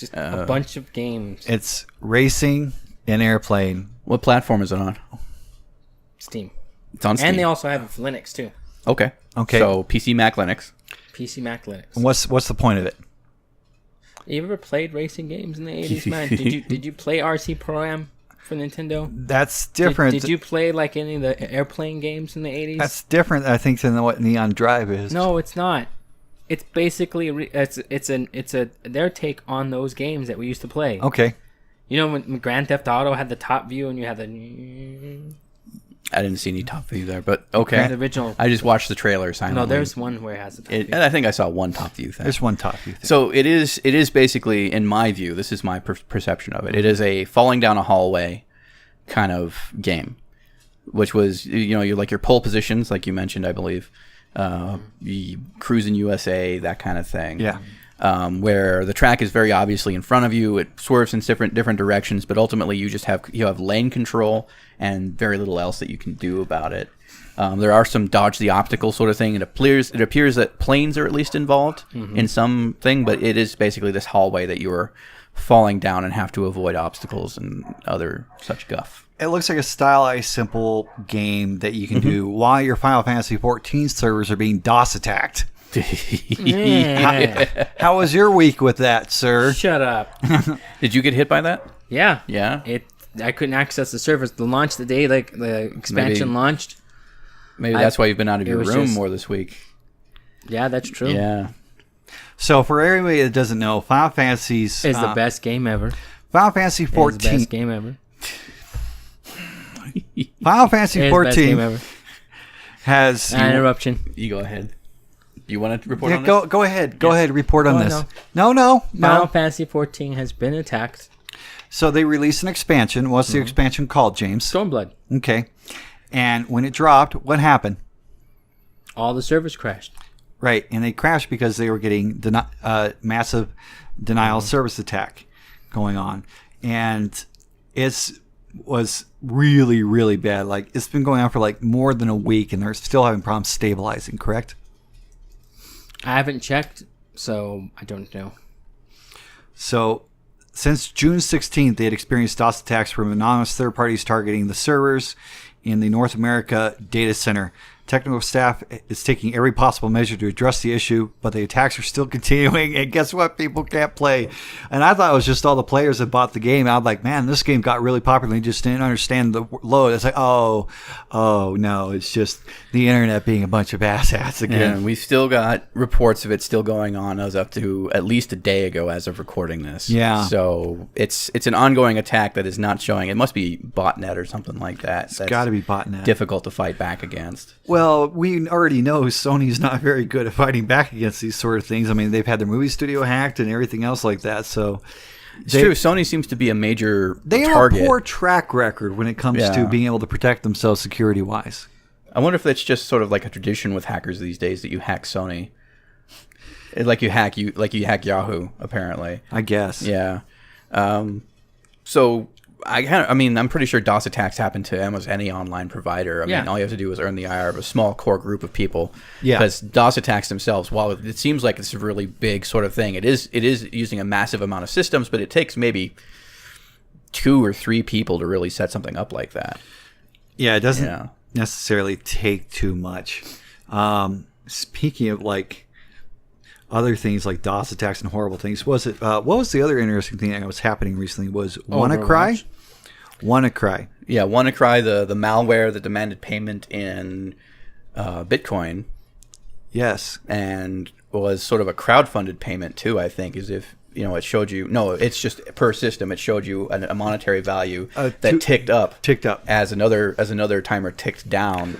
just a bunch of games. It's racing and airplane. What platform is it on? Steam. It's on Steam. And they also have Linux too. Okay. So PC, Mac, Linux. PC, Mac, Linux. And what's the point of it? You ever played racing games in the 80s, man? Did you play RC Pro-Am for Nintendo? That's different. Did you play like any of the airplane games in the 80s? That's different, I think, than what Neon Drive is. No, it's not. It's basically it's their take on those games that we used to play. Okay. You know when Grand Theft Auto had the top view and you had the... I didn't see any top view there, but okay. The original. I just watched the trailer silently. No, there's one where it has the top view. And I think I saw one top view thing. There's one top view thing. So it is basically, in my view, this is my perception of it. It is a falling down a hallway kind of game, which was, you're like your pole positions, like you mentioned, I believe, cruising USA, that kind of thing. Yeah. Where the track is very obviously in front of you, it swerves in different directions, but ultimately you have lane control and very little else that you can do about it. There are some dodge the obstacle sort of thing. It appears that planes are at least involved in something, but it is basically this hallway that you're falling down and have to avoid obstacles and other such guff. It looks like a stylized, simple game that you can do while your Final Fantasy XIV servers are being DOS attacked. How was your week with that, sir? Shut up. Did you get hit by that? Yeah. Yeah. I couldn't access the servers. The launch the day like the expansion launched. Maybe that's why you've been out of your room more this week. Yeah, that's true. Yeah. So for everybody that doesn't know, Final Fantasy's is the best game ever. Final Fantasy XIV. It's the best game ever. Final Fantasy XIV best game ever. Has an interruption. You go ahead. You want to report on this? this? Go ahead. Go ahead. Report on this. No. Final Fantasy XIV has been attacked. So they released an expansion. What's the expansion called, James? Stormblood. Okay. And when it dropped, what happened? All the servers crashed. Right, and they crashed because they were getting massive denial of service attack going on, and it was really, really bad. Like, it's been going on for like more than a week, and they're still having problems stabilizing. Correct? I haven't checked, so I don't know. So, since June 16th, they had experienced DOS attacks from anonymous third parties targeting the servers in the North America data center. Technical staff is taking every possible measure to address the issue, but the attacks are still continuing, and guess what? People can't play. And I thought it was just all the players that bought the game. I was like, man, this game got really popular, and they just didn't understand the load. It's like, oh, no, it's just the internet being a bunch of asshats again. And we still got reports of it still going on as up to at least a day ago as of recording this. Yeah. So it's an ongoing attack that is not showing. It must be botnet or something like that. It's got to be botnet. Difficult to fight back against. Well, Well, we already know Sony's not very good at fighting back against these sort of things. I mean, they've had their movie studio hacked and everything else like that. So it's true. Sony seems to be a major they target. have a poor track record when it comes to being able to protect themselves security-wise. I wonder if that's just sort of like a tradition with hackers these days that you hack Sony. Like you hack Yahoo, apparently. I guess. Yeah. So I'm pretty sure DOS attacks happen to almost any online provider. I mean, all you have to do is earn the IR of a small core group of people. Yeah. Because DOS attacks themselves, while it seems like it's a really big sort of thing, it is using a massive amount of systems, but it takes maybe 2 or 3 people to really set something up like that. Yeah, it doesn't necessarily take too much. Speaking of like other things like DOS attacks and horrible things, what was the other interesting thing that was happening recently was WannaCry? WannaCry. Yeah, WannaCry, the malware that demanded payment in Bitcoin. Yes. And was sort of a crowdfunded payment too, I think, as if, it showed you, no, it's just per system, it showed you a monetary value that ticked up as another timer ticked down,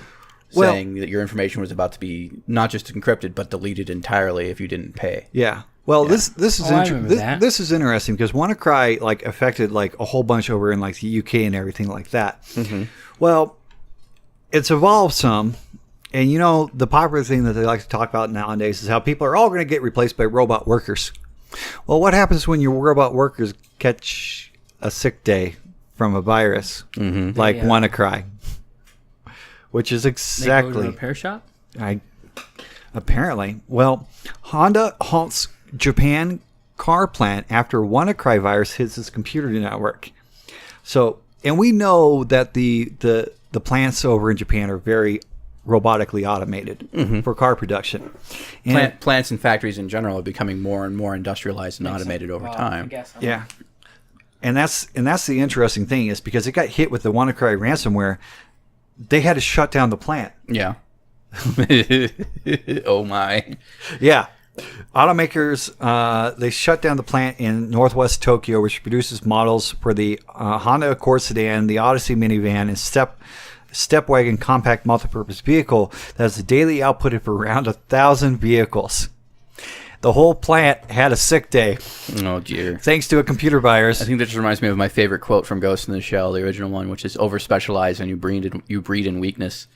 saying that your information was about to be not just encrypted but deleted entirely if you didn't pay. Yeah. Well, this is interesting because WannaCry like affected like a whole bunch over in like the UK and everything like that. Mm-hmm. Well, it's evolved some, and the popular thing that they like to talk about nowadays is how people are all going to get replaced by robot workers. Well, what happens when your robot workers catch a sick day from a virus like WannaCry? Which is exactly... They go to a repair shop? Apparently. Well, Honda halts Japan car plant after WannaCry virus hits its computer network. So, and we know that the plants over in Japan are very robotically automated for car production. And plants and factories in general are becoming more and more industrialized and automated over time. Yeah. And that's the interesting thing is because it got hit with the WannaCry ransomware, they had to shut down the plant. Yeah. Oh my. Yeah. Automakers, they shut down the plant in northwest Tokyo, which produces models for the Honda Accord sedan, the Odyssey minivan, and Stepwagon compact multipurpose vehicle that has a daily output of around 1,000 vehicles. The whole plant had a sick day. Oh, dear. Thanks to a computer virus. I think that just reminds me of my favorite quote from Ghost in the Shell, the original one, which is over-specialize and you breed in weakness.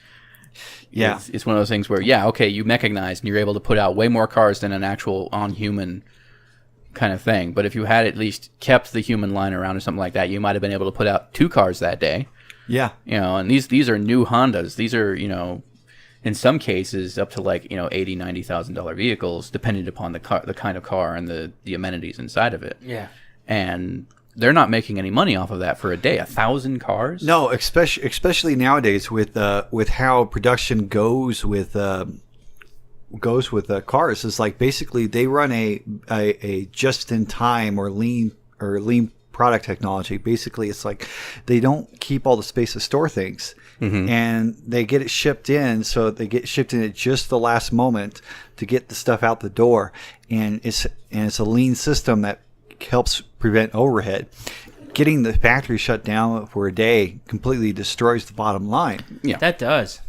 Yeah. It's one of those things where, you mechanize and you're able to put out way more cars than an actual on-human kind of thing. But if you had at least kept the human line around or something like that, you might have been able to put out 2 cars that day. Yeah. And these are new Hondas. These are, in some cases up to like, $80,000, $90,000 vehicles, depending upon the kind of car and the amenities inside of it. Yeah. And they're not making any money off of that for a day. 1,000 cars? No, especially nowadays with how production goes with cars. It's like basically they run a just in time or lean product technology. Basically, it's like they don't keep all the space to store things, and they get it shipped in. So they get shipped in at just the last moment to get the stuff out the door, and it's a lean system that helps prevent overhead. Getting the factory shut down for a day completely destroys the bottom line. Yeah, that does.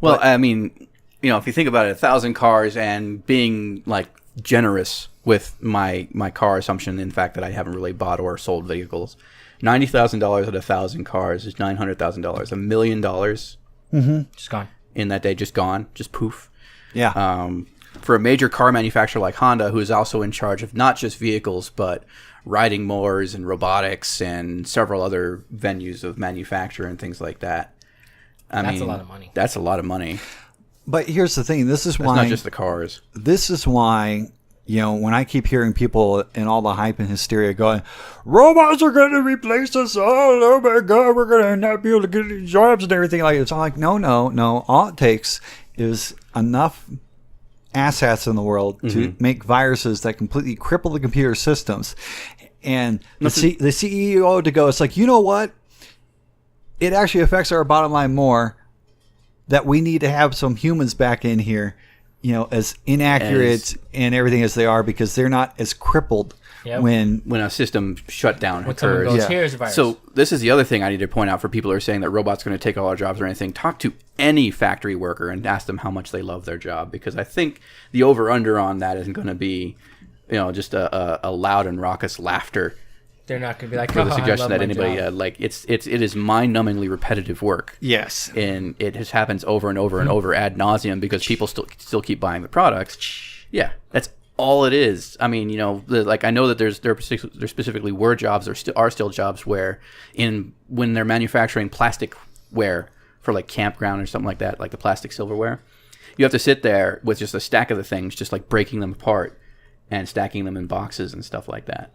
Well, I mean, if you think about it, 1,000 cars and being like generous with my car assumption, in fact, that I haven't really bought or sold vehicles, $90,000 at 1,000 cars is $900,000. $1 million just gone in that day, just gone, just poof. Yeah. For a major car manufacturer like Honda, who is also in charge of not just vehicles but riding mowers and robotics and several other venues of manufacture and things like that. That's a lot of money. That's a lot of money. But here's the thing. It's not just the cars. This is why, when I keep hearing people and all the hype and hysteria going, robots are going to replace us all. Oh my God, we're going to not be able to get any jobs and everything like that. It's like, no. All it takes is enough assets in the world to make viruses that completely cripple the computer systems. And the CEO to go, it's like, you know what? It actually affects our bottom line more that we need to have some humans back in here as inaccurate and everything as they are, because they're not as crippled when a system shutdown when someone occurs. goes, here's a virus. So this is the other thing I need to point out for people who are saying that robots are going to take all our jobs or anything. Talk to any factory worker and ask them how much they love their job, because I think the over-under on that isn't going to be, just a loud and raucous laughter. They're not going to be like, for the suggestion that anybody job. it is mind-numbingly repetitive work. Yes, and it just happens over and over and over ad nauseum because people still keep buying the products. Yeah, that's all it is. I mean, I know that there specifically were jobs, there are still jobs where when they're manufacturing plasticware for like campground or something like that, like the plastic silverware, you have to sit there with just a stack of the things, just like breaking them apart and stacking them in boxes and stuff like that.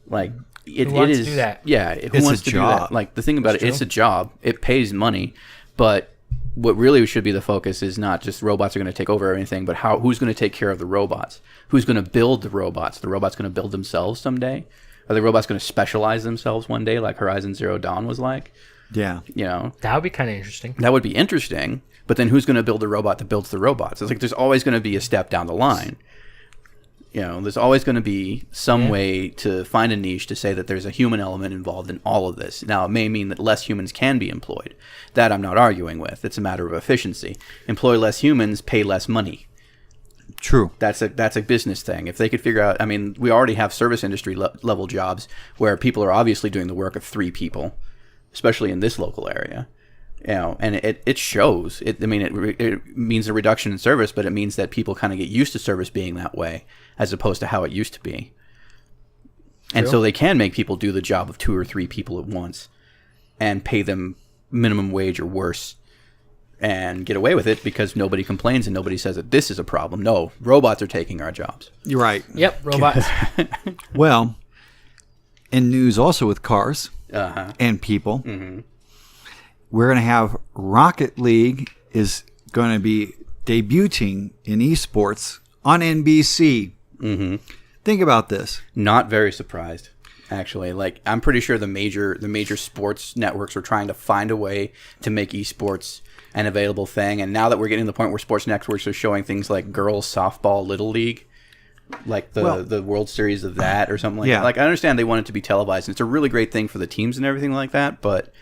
Like who wants to do that? Yeah, who wants to do that? Like the thing about it, it's a job. It pays money, but what really should be the focus is not just robots are going to take over everything, but who's going to take care of the robots? Who's going to build the robots? The robots going to build themselves someday? Are the robots going to specialize themselves one day, like Horizon Zero Dawn was like? Yeah, that would be kind of interesting. That would be interesting, but then who's going to build the robot that builds the robots? It's like there's always going to be a step down the line. There's always going to be some way to find a niche to say that there's a human element involved in all of this. Now, it may mean that less humans can be employed. That I'm not arguing with. It's a matter of efficiency. Employ less humans, pay less money. True. That's a business thing. If they could figure out, I mean, we already have service industry level jobs where people are obviously doing the work of 3 people, especially in this local area. And it shows. It means a reduction in service, but it means that people kind of get used to service being that way, as opposed to how it used to be. And so they can make people do the job of 2 or 3 people at once, and pay them minimum wage or worse, and get away with it because nobody complains and nobody says that this is a problem. No, robots are taking our jobs. You're right. Yep, robots. Well, in news also with cars and people. We're going to have Rocket League is going to be debuting in eSports on NBC. Think about this. Not very surprised, actually. Like, I'm pretty sure the major sports networks are trying to find a way to make eSports an available thing. And now that we're getting to the point where sports networks are showing things like girls softball little league, like the World Series of that or something like that. Like, I understand they want it to be televised, and it's a really great thing for the teams and everything like that, but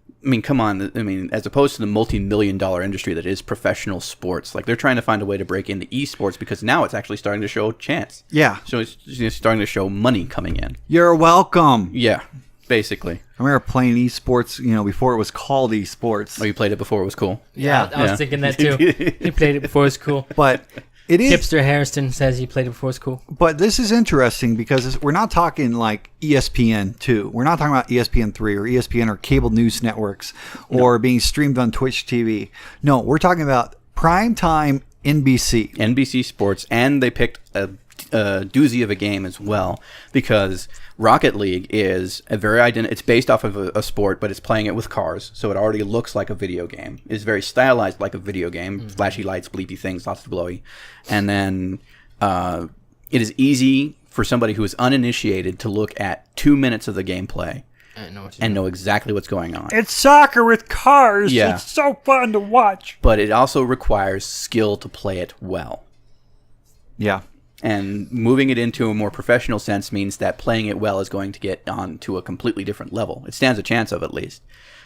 I mean, come on. I mean, as opposed to the multi-million-dollar industry that is professional sports, like they're trying to find a way to break into esports because now it's actually starting to show a chance. Yeah. So it's starting to show money coming in. You're welcome. Yeah, basically. I remember playing esports, before it was called esports. Oh, you played it before it was cool? Yeah, I was thinking that too. He played it before it was cool. But it is. Hipster Harrison says he played it before it was cool. But this is interesting because we're not talking like ESPN 2. We're not talking about ESPN 3 or ESPN or cable news networks or being streamed on Twitch TV. No, we're talking about primetime NBC. NBC Sports, and they picked a doozy of a game as well, because Rocket League is it's based off of a sport, but it's playing it with cars, so it already looks like a video game. It's very stylized like a video game, flashy lights, bleepy things, lots of glowy. And then it is easy for somebody who is uninitiated to look at 2 minutes of the gameplay and know exactly what's going on. It's soccer with cars. Yeah. It's so fun to watch. But it also requires skill to play it well. Yeah. And moving it into a more professional sense means that playing it well is going to get on to a completely different level. It stands a chance of, at least.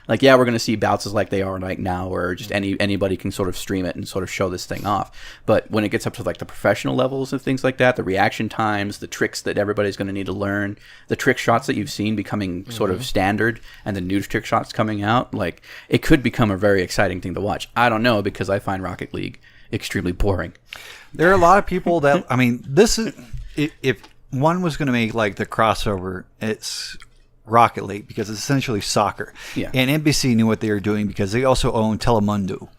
Like, yeah, we're going to see bouts like they are right now, where just anybody can sort of stream it and sort of show this thing off. But when it gets up to like the professional levels and things like that, the reaction times, the tricks that everybody's going to need to learn, the trick shots that you've seen becoming sort of standard, and the new trick shots coming out, like, it could become a very exciting thing to watch. I don't know, because I find Rocket League extremely boring. There are a lot of people that, I mean, this is, if one was going to make like the crossover, it's Rocket League, because it's essentially soccer. Yeah. And NBC knew what they were doing because they also own Telemundo.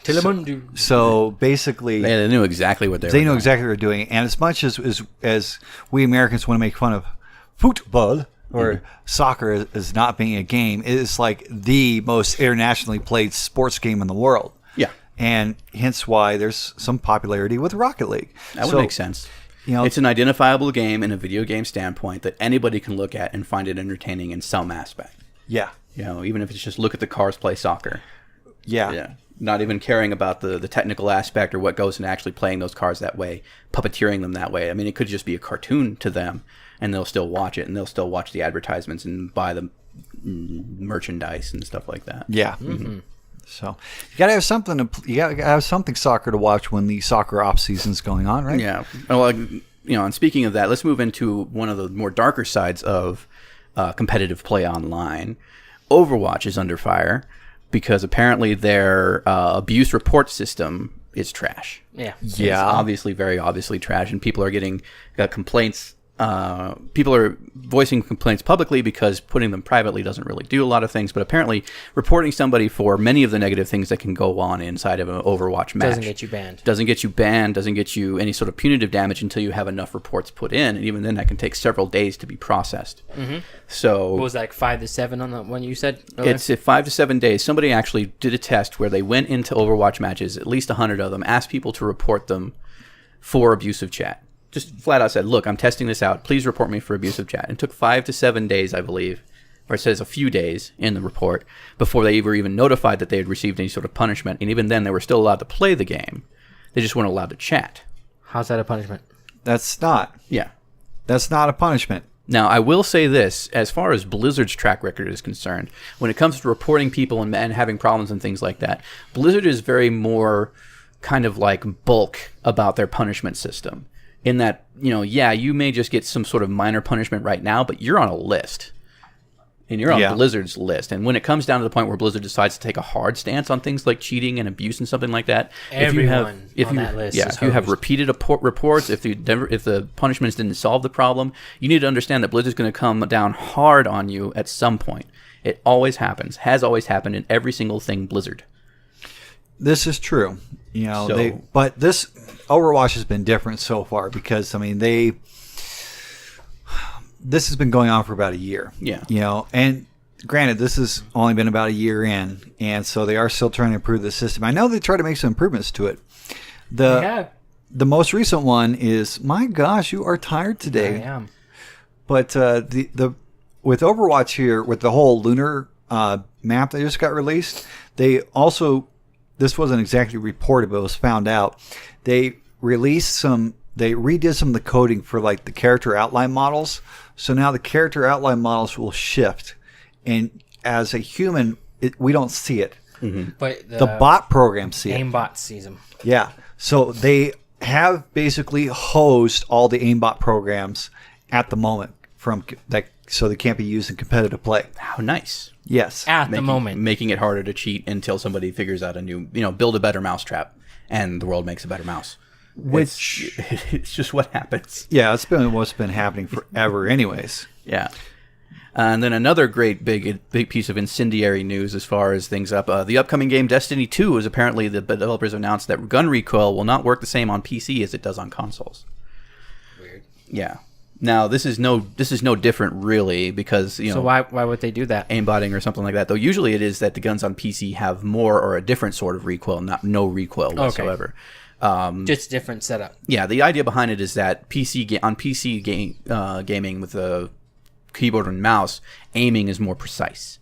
Telemundo. So basically, They knew exactly what they know exactly what they're doing. And as much as we Americans want to make fun of football or soccer as not being a game, it is like the most internationally played sports game in the world. Yeah. And hence why there's some popularity with Rocket League. That would make sense. It's an identifiable game in a video game standpoint that anybody can look at and find it entertaining in some aspect. Yeah. Even if it's just look at the cars play soccer. Yeah. not even caring about the technical aspect or what goes into actually playing those cards that way, puppeteering them that way. I mean, it could just be a cartoon to them, and they'll still watch it, and they'll still watch the advertisements and buy the merchandise and stuff like that. Yeah. Mm-hmm. So you gotta have something. You gotta have something soccer to watch when the soccer off season's going on, right? Yeah. Well, and speaking of that, let's move into one of the more darker sides of competitive play online. Overwatch is under fire because apparently their abuse report system is trash. Yeah. It's obviously, very obviously trash, and people are getting complaints. People are voicing complaints publicly because putting them privately doesn't really do a lot of things. But apparently, reporting somebody for many of the negative things that can go on inside of an Overwatch match doesn't get you banned. Doesn't get you any sort of punitive damage until you have enough reports put in, and even then, that can take several days to be processed. Mm-hmm. So, what was that, like 5 to 7 on the one you said earlier? It's 5 to 7 days. Somebody actually did a test where they went into Overwatch matches, at least 100 of them, asked people to report them for abusive chat. Just flat out said, look, I'm testing this out. Please report me for abusive chat. It took 5 to 7 days, I believe, or it says a few days in the report, before they were even notified that they had received any sort of punishment. And even then, they were still allowed to play the game. They just weren't allowed to chat. How's that a punishment? That's not. Yeah. That's not a punishment. Now, I will say this, as far as Blizzard's track record is concerned, when it comes to reporting people and having problems and things like that, Blizzard is very more kind of like bulk about their punishment system. In that, you may just get some sort of minor punishment right now, but you're on a list. And you're on Blizzard's list. And when it comes down to the point where Blizzard decides to take a hard stance on things like cheating and abuse and something like that, if you have repeated reports, if the punishments didn't solve the problem, you need to understand that Blizzard's going to come down hard on you at some point. It always happens, has always happened in every single thing Blizzard. This is true. But this Overwatch has been different so far because this has been going on for about a year. Yeah. And granted, this has only been about a year in, and so they are still trying to improve the system. I know they try to make some improvements to it. The most recent one is, my gosh, you are tired today. I am. But with Overwatch here, with the whole lunar map that just got released, they also, this wasn't exactly reported, but it was found out, they redid some of the coding for like the character outline models. So now the character outline models will shift, and as a human, we don't see it. Mm-hmm. But the bot program sees it. Aimbot sees them. Yeah. So they have basically hosed all the aimbot programs at the moment so they can't be used in competitive play. How nice. Yes. At the moment. Making it harder to cheat until somebody figures out a new, build a better mousetrap, and the world makes a better mouse. Which it's just what happens. Yeah, it's been what's been happening forever anyways. Yeah. And then another great big piece of incendiary news as far as things up. The upcoming game Destiny 2 is apparently, the developers announced that gun recoil will not work the same on PC as it does on consoles. Weird. Yeah. Now this is no different really, because So why would they do that? Aimbotting or something like that. Though usually it is that the guns on PC have more or a different sort of recoil, not no recoil whatsoever. Okay. Just different setup. Yeah, the idea behind it is that on PC gaming with a keyboard and mouse, aiming is more precise.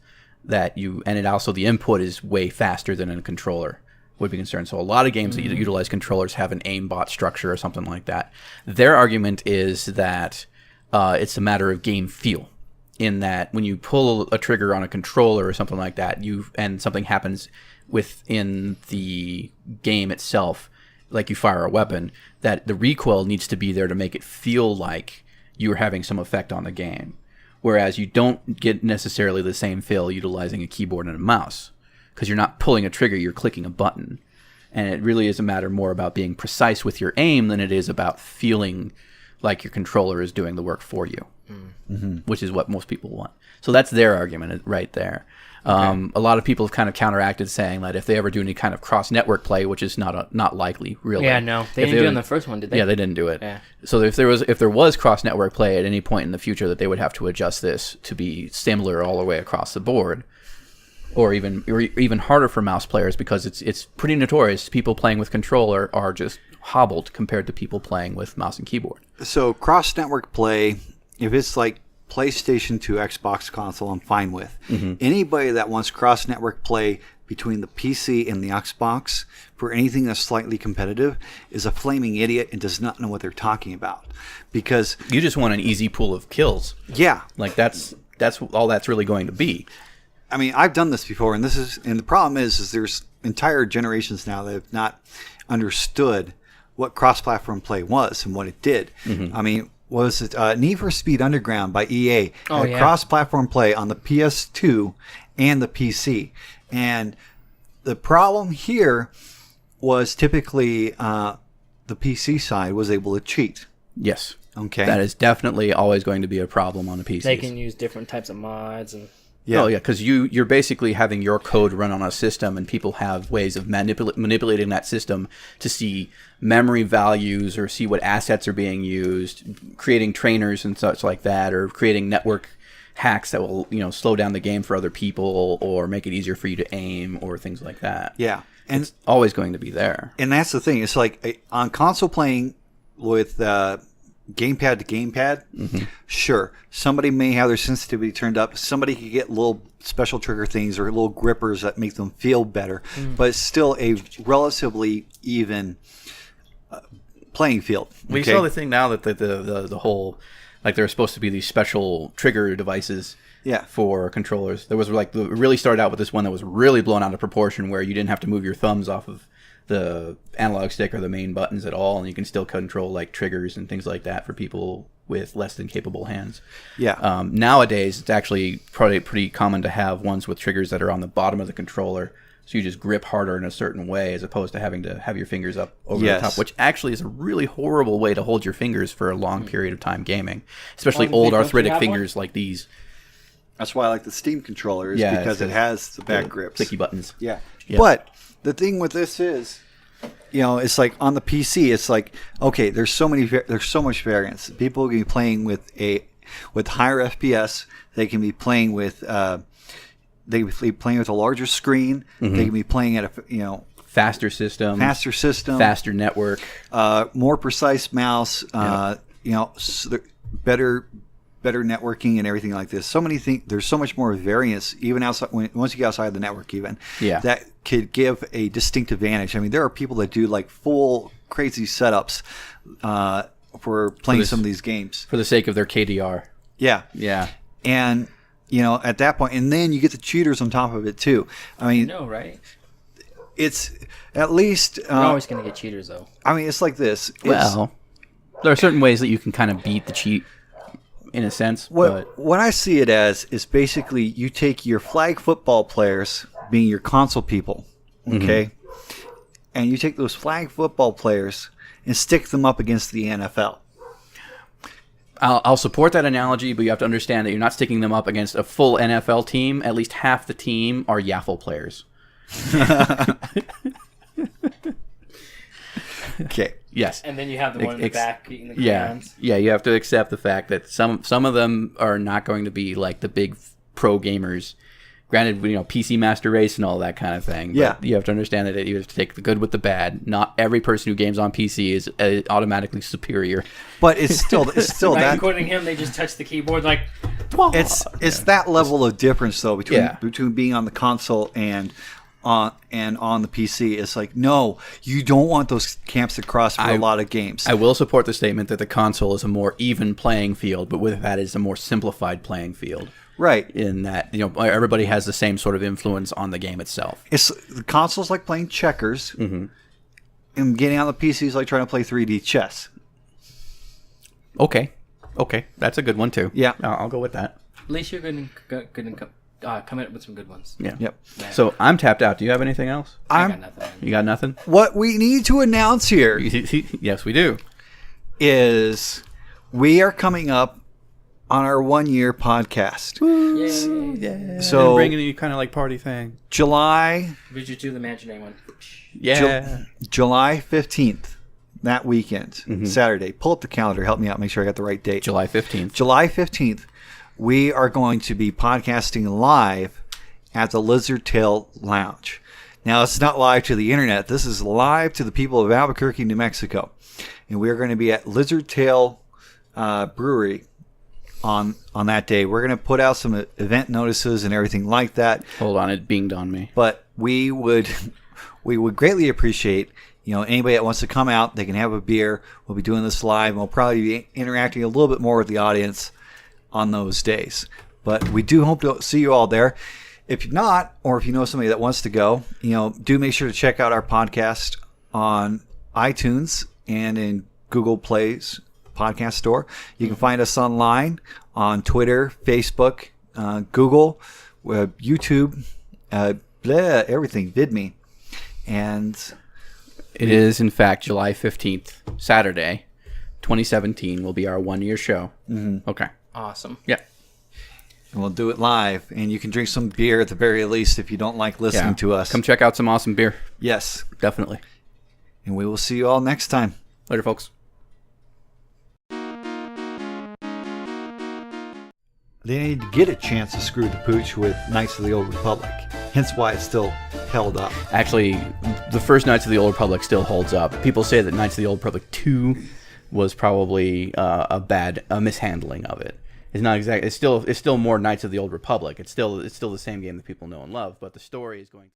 And it also, the input is way faster than in a controller would be concerned. So a lot of games that utilize controllers have an aimbot structure or something like that. Their argument is that it's a matter of game feel, in that when you pull a trigger on a controller or something like that, and something happens within the game itself, like you fire a weapon, that the recoil needs to be there to make it feel like you're having some effect on the game. Whereas you don't get necessarily the same feel utilizing a keyboard and a mouse, because you're not pulling a trigger, you're clicking a button. And it really is a matter more about being precise with your aim than it is about feeling like your controller is doing the work for you, which is what most people want. So that's their argument right there. Okay. A lot of people have kind of counteracted, saying that if they ever do any kind of cross-network play, which is not likely, really. Yeah, no, they didn't do it in the first one, did they? Yeah, they didn't do it. Yeah. So if there was cross-network play at any point in the future, that they would have to adjust this to be similar all the way across the board, or even harder for mouse players, because it's pretty notorious. People playing with controller are just hobbled compared to people playing with mouse and keyboard. So cross-network play, if it's like PlayStation to Xbox console, I'm fine with. Mm-hmm. Anybody that wants cross-network play between the PC and the Xbox for anything that's slightly competitive is a flaming idiot and does not know what they're talking about. Because You just want an easy pool of kills. yeah, Like that's all that's really going to be. I mean, I've done this before, and the problem is there's entire generations now that have not understood what cross-platform play was and what it did. I mean, was it Need for Speed Underground by EA had cross-platform play on the PS2 and the PC, and the problem here was typically the PC side was able to cheat. Yes. Okay, That is definitely always going to be a problem on the PC. They can use different types of mods and. yeah, Oh, yeah, because you're basically having your code run on a system, and people have ways of manipulating that system to see memory values or see what assets are being used, creating trainers and such like that, or creating network hacks that will slow down the game for other people or make it easier for you to aim or things like that. yeah, and It's always going to be there. And that's the thing. It's like on console playing with gamepad to gamepad, sure, somebody may have their sensitivity turned up. Somebody could get little special trigger things or little grippers that make them feel better. But it's still a relatively even playing field. We saw the thing now that the whole, like, there are supposed to be these special trigger devices Yeah. for controllers. There was it really started out with this one that was really blown out of proportion, where you didn't have to move your thumbs off of the analog stick or the main buttons at all, and you can still control like triggers and things like that for people with less than capable hands. Yeah. Nowadays, it's actually probably pretty common to have ones with triggers that are on the bottom of the controller, so you just grip harder in a certain way as opposed to having to have your fingers up over the top, which actually is a really horrible way to hold your fingers for a long period of time gaming, especially old arthritic fingers like these. That's why I like the Steam controller, is because it has the back grips. Clicky buttons. Yeah. Yep. But the thing with this is, it's like on the PC, it's like, okay, there's so much variance. People can be playing with higher FPS. They can be playing with a larger screen. They can be playing at a Faster system, faster network, more precise mouse. Better networking and everything like this. So many things. There's so much more variance, even outside. Once you get outside the network, even that could give a distinct advantage. I mean, there are people that do like full crazy setups for playing some of these games for the sake of their KDR. Yeah, Yeah. and at that point, and then you get the cheaters on top of it too. I mean, Right? it's at least. You're always going to get cheaters, though. I mean, it's like this. Well, there are certain ways that you can kind of beat the cheat, in a sense. What I see it as is basically you take your flag football players, being your console people, okay, and you take those flag football players and stick them up against the NFL. I'll support that analogy, but you have to understand that you're not sticking them up against a full NFL team. At least half the team are Yaffle players. Okay. Yes. And then you have the one in the back eating the Yeah. crayons. Yeah, you have to accept the fact that some of them are not going to be like the big pro gamers. Granted, PC Master Race and all that kind of thing. But Yeah. you have to understand that you have to take the good with the bad. Not every person who games on PC is automatically superior. But it's still Like, that. according to him, they just touch the keyboard like. It's that level of difference though between being on the console and on the PC. It's like, no, you don't want those camps to cross for a lot of games. I will support the statement that the console is a more even playing field, but with that is a more simplified playing field. Right. In that, everybody has the same sort of influence on the game itself. It's the console's like playing checkers, and getting on the PC is like trying to play 3D chess. Okay, that's a good one too. Yeah. I'll go with that. At least you're good and coming up with some good ones. Yeah. Yep. So I'm tapped out. Do you have anything else? I got nothing. You got nothing? What we need to announce here Yes, we do. is we are coming up on our 1-year podcast. Yay. So bringing you kind of like party thing. July We should do the imaginary one. Yeah. July 15th, that weekend, Saturday. Pull up the calendar. Help me out. Make sure I got the right date. July 15th. July 15th, we are going to be podcasting live at the Lizard Tail Lounge. Now, it's not live to the internet. This is live to the people of Albuquerque, New Mexico. And we are going to be at Lizard Tail Brewery on that day. We're going to put out some event notices and everything like that. Hold on, it binged on me. But we would greatly appreciate, anybody that wants to come out. They can have a beer. We'll be doing this live, and we'll probably be interacting a little bit more with the audience on those days. But we do hope to see you all there. If you're not, or if you know somebody that wants to go, do make sure to check out our podcast on iTunes and in Google Play's podcast store. You can find us online on Twitter, Facebook, Google, YouTube, everything, VidMe. And it is, in fact, July 15th, Saturday, 2017 will be our 1-year show. Mm-hmm. Okay. Awesome. Yeah. And we'll do it live. And you can drink some beer at the very least if you don't like listening to us. Come check out some awesome beer. Yes. Definitely. And we will see you all next time. Later, folks. They didn't get a chance to screw the pooch with Knights of the Old Republic. Hence why it's still held up. Actually, the first Knights of the Old Republic still holds up. People say that Knights of the Old Republic 2 was probably a mishandling of it. It's not exactly. It's still more Knights of the Old Republic. It's still the same game that people know and love, but the story is going.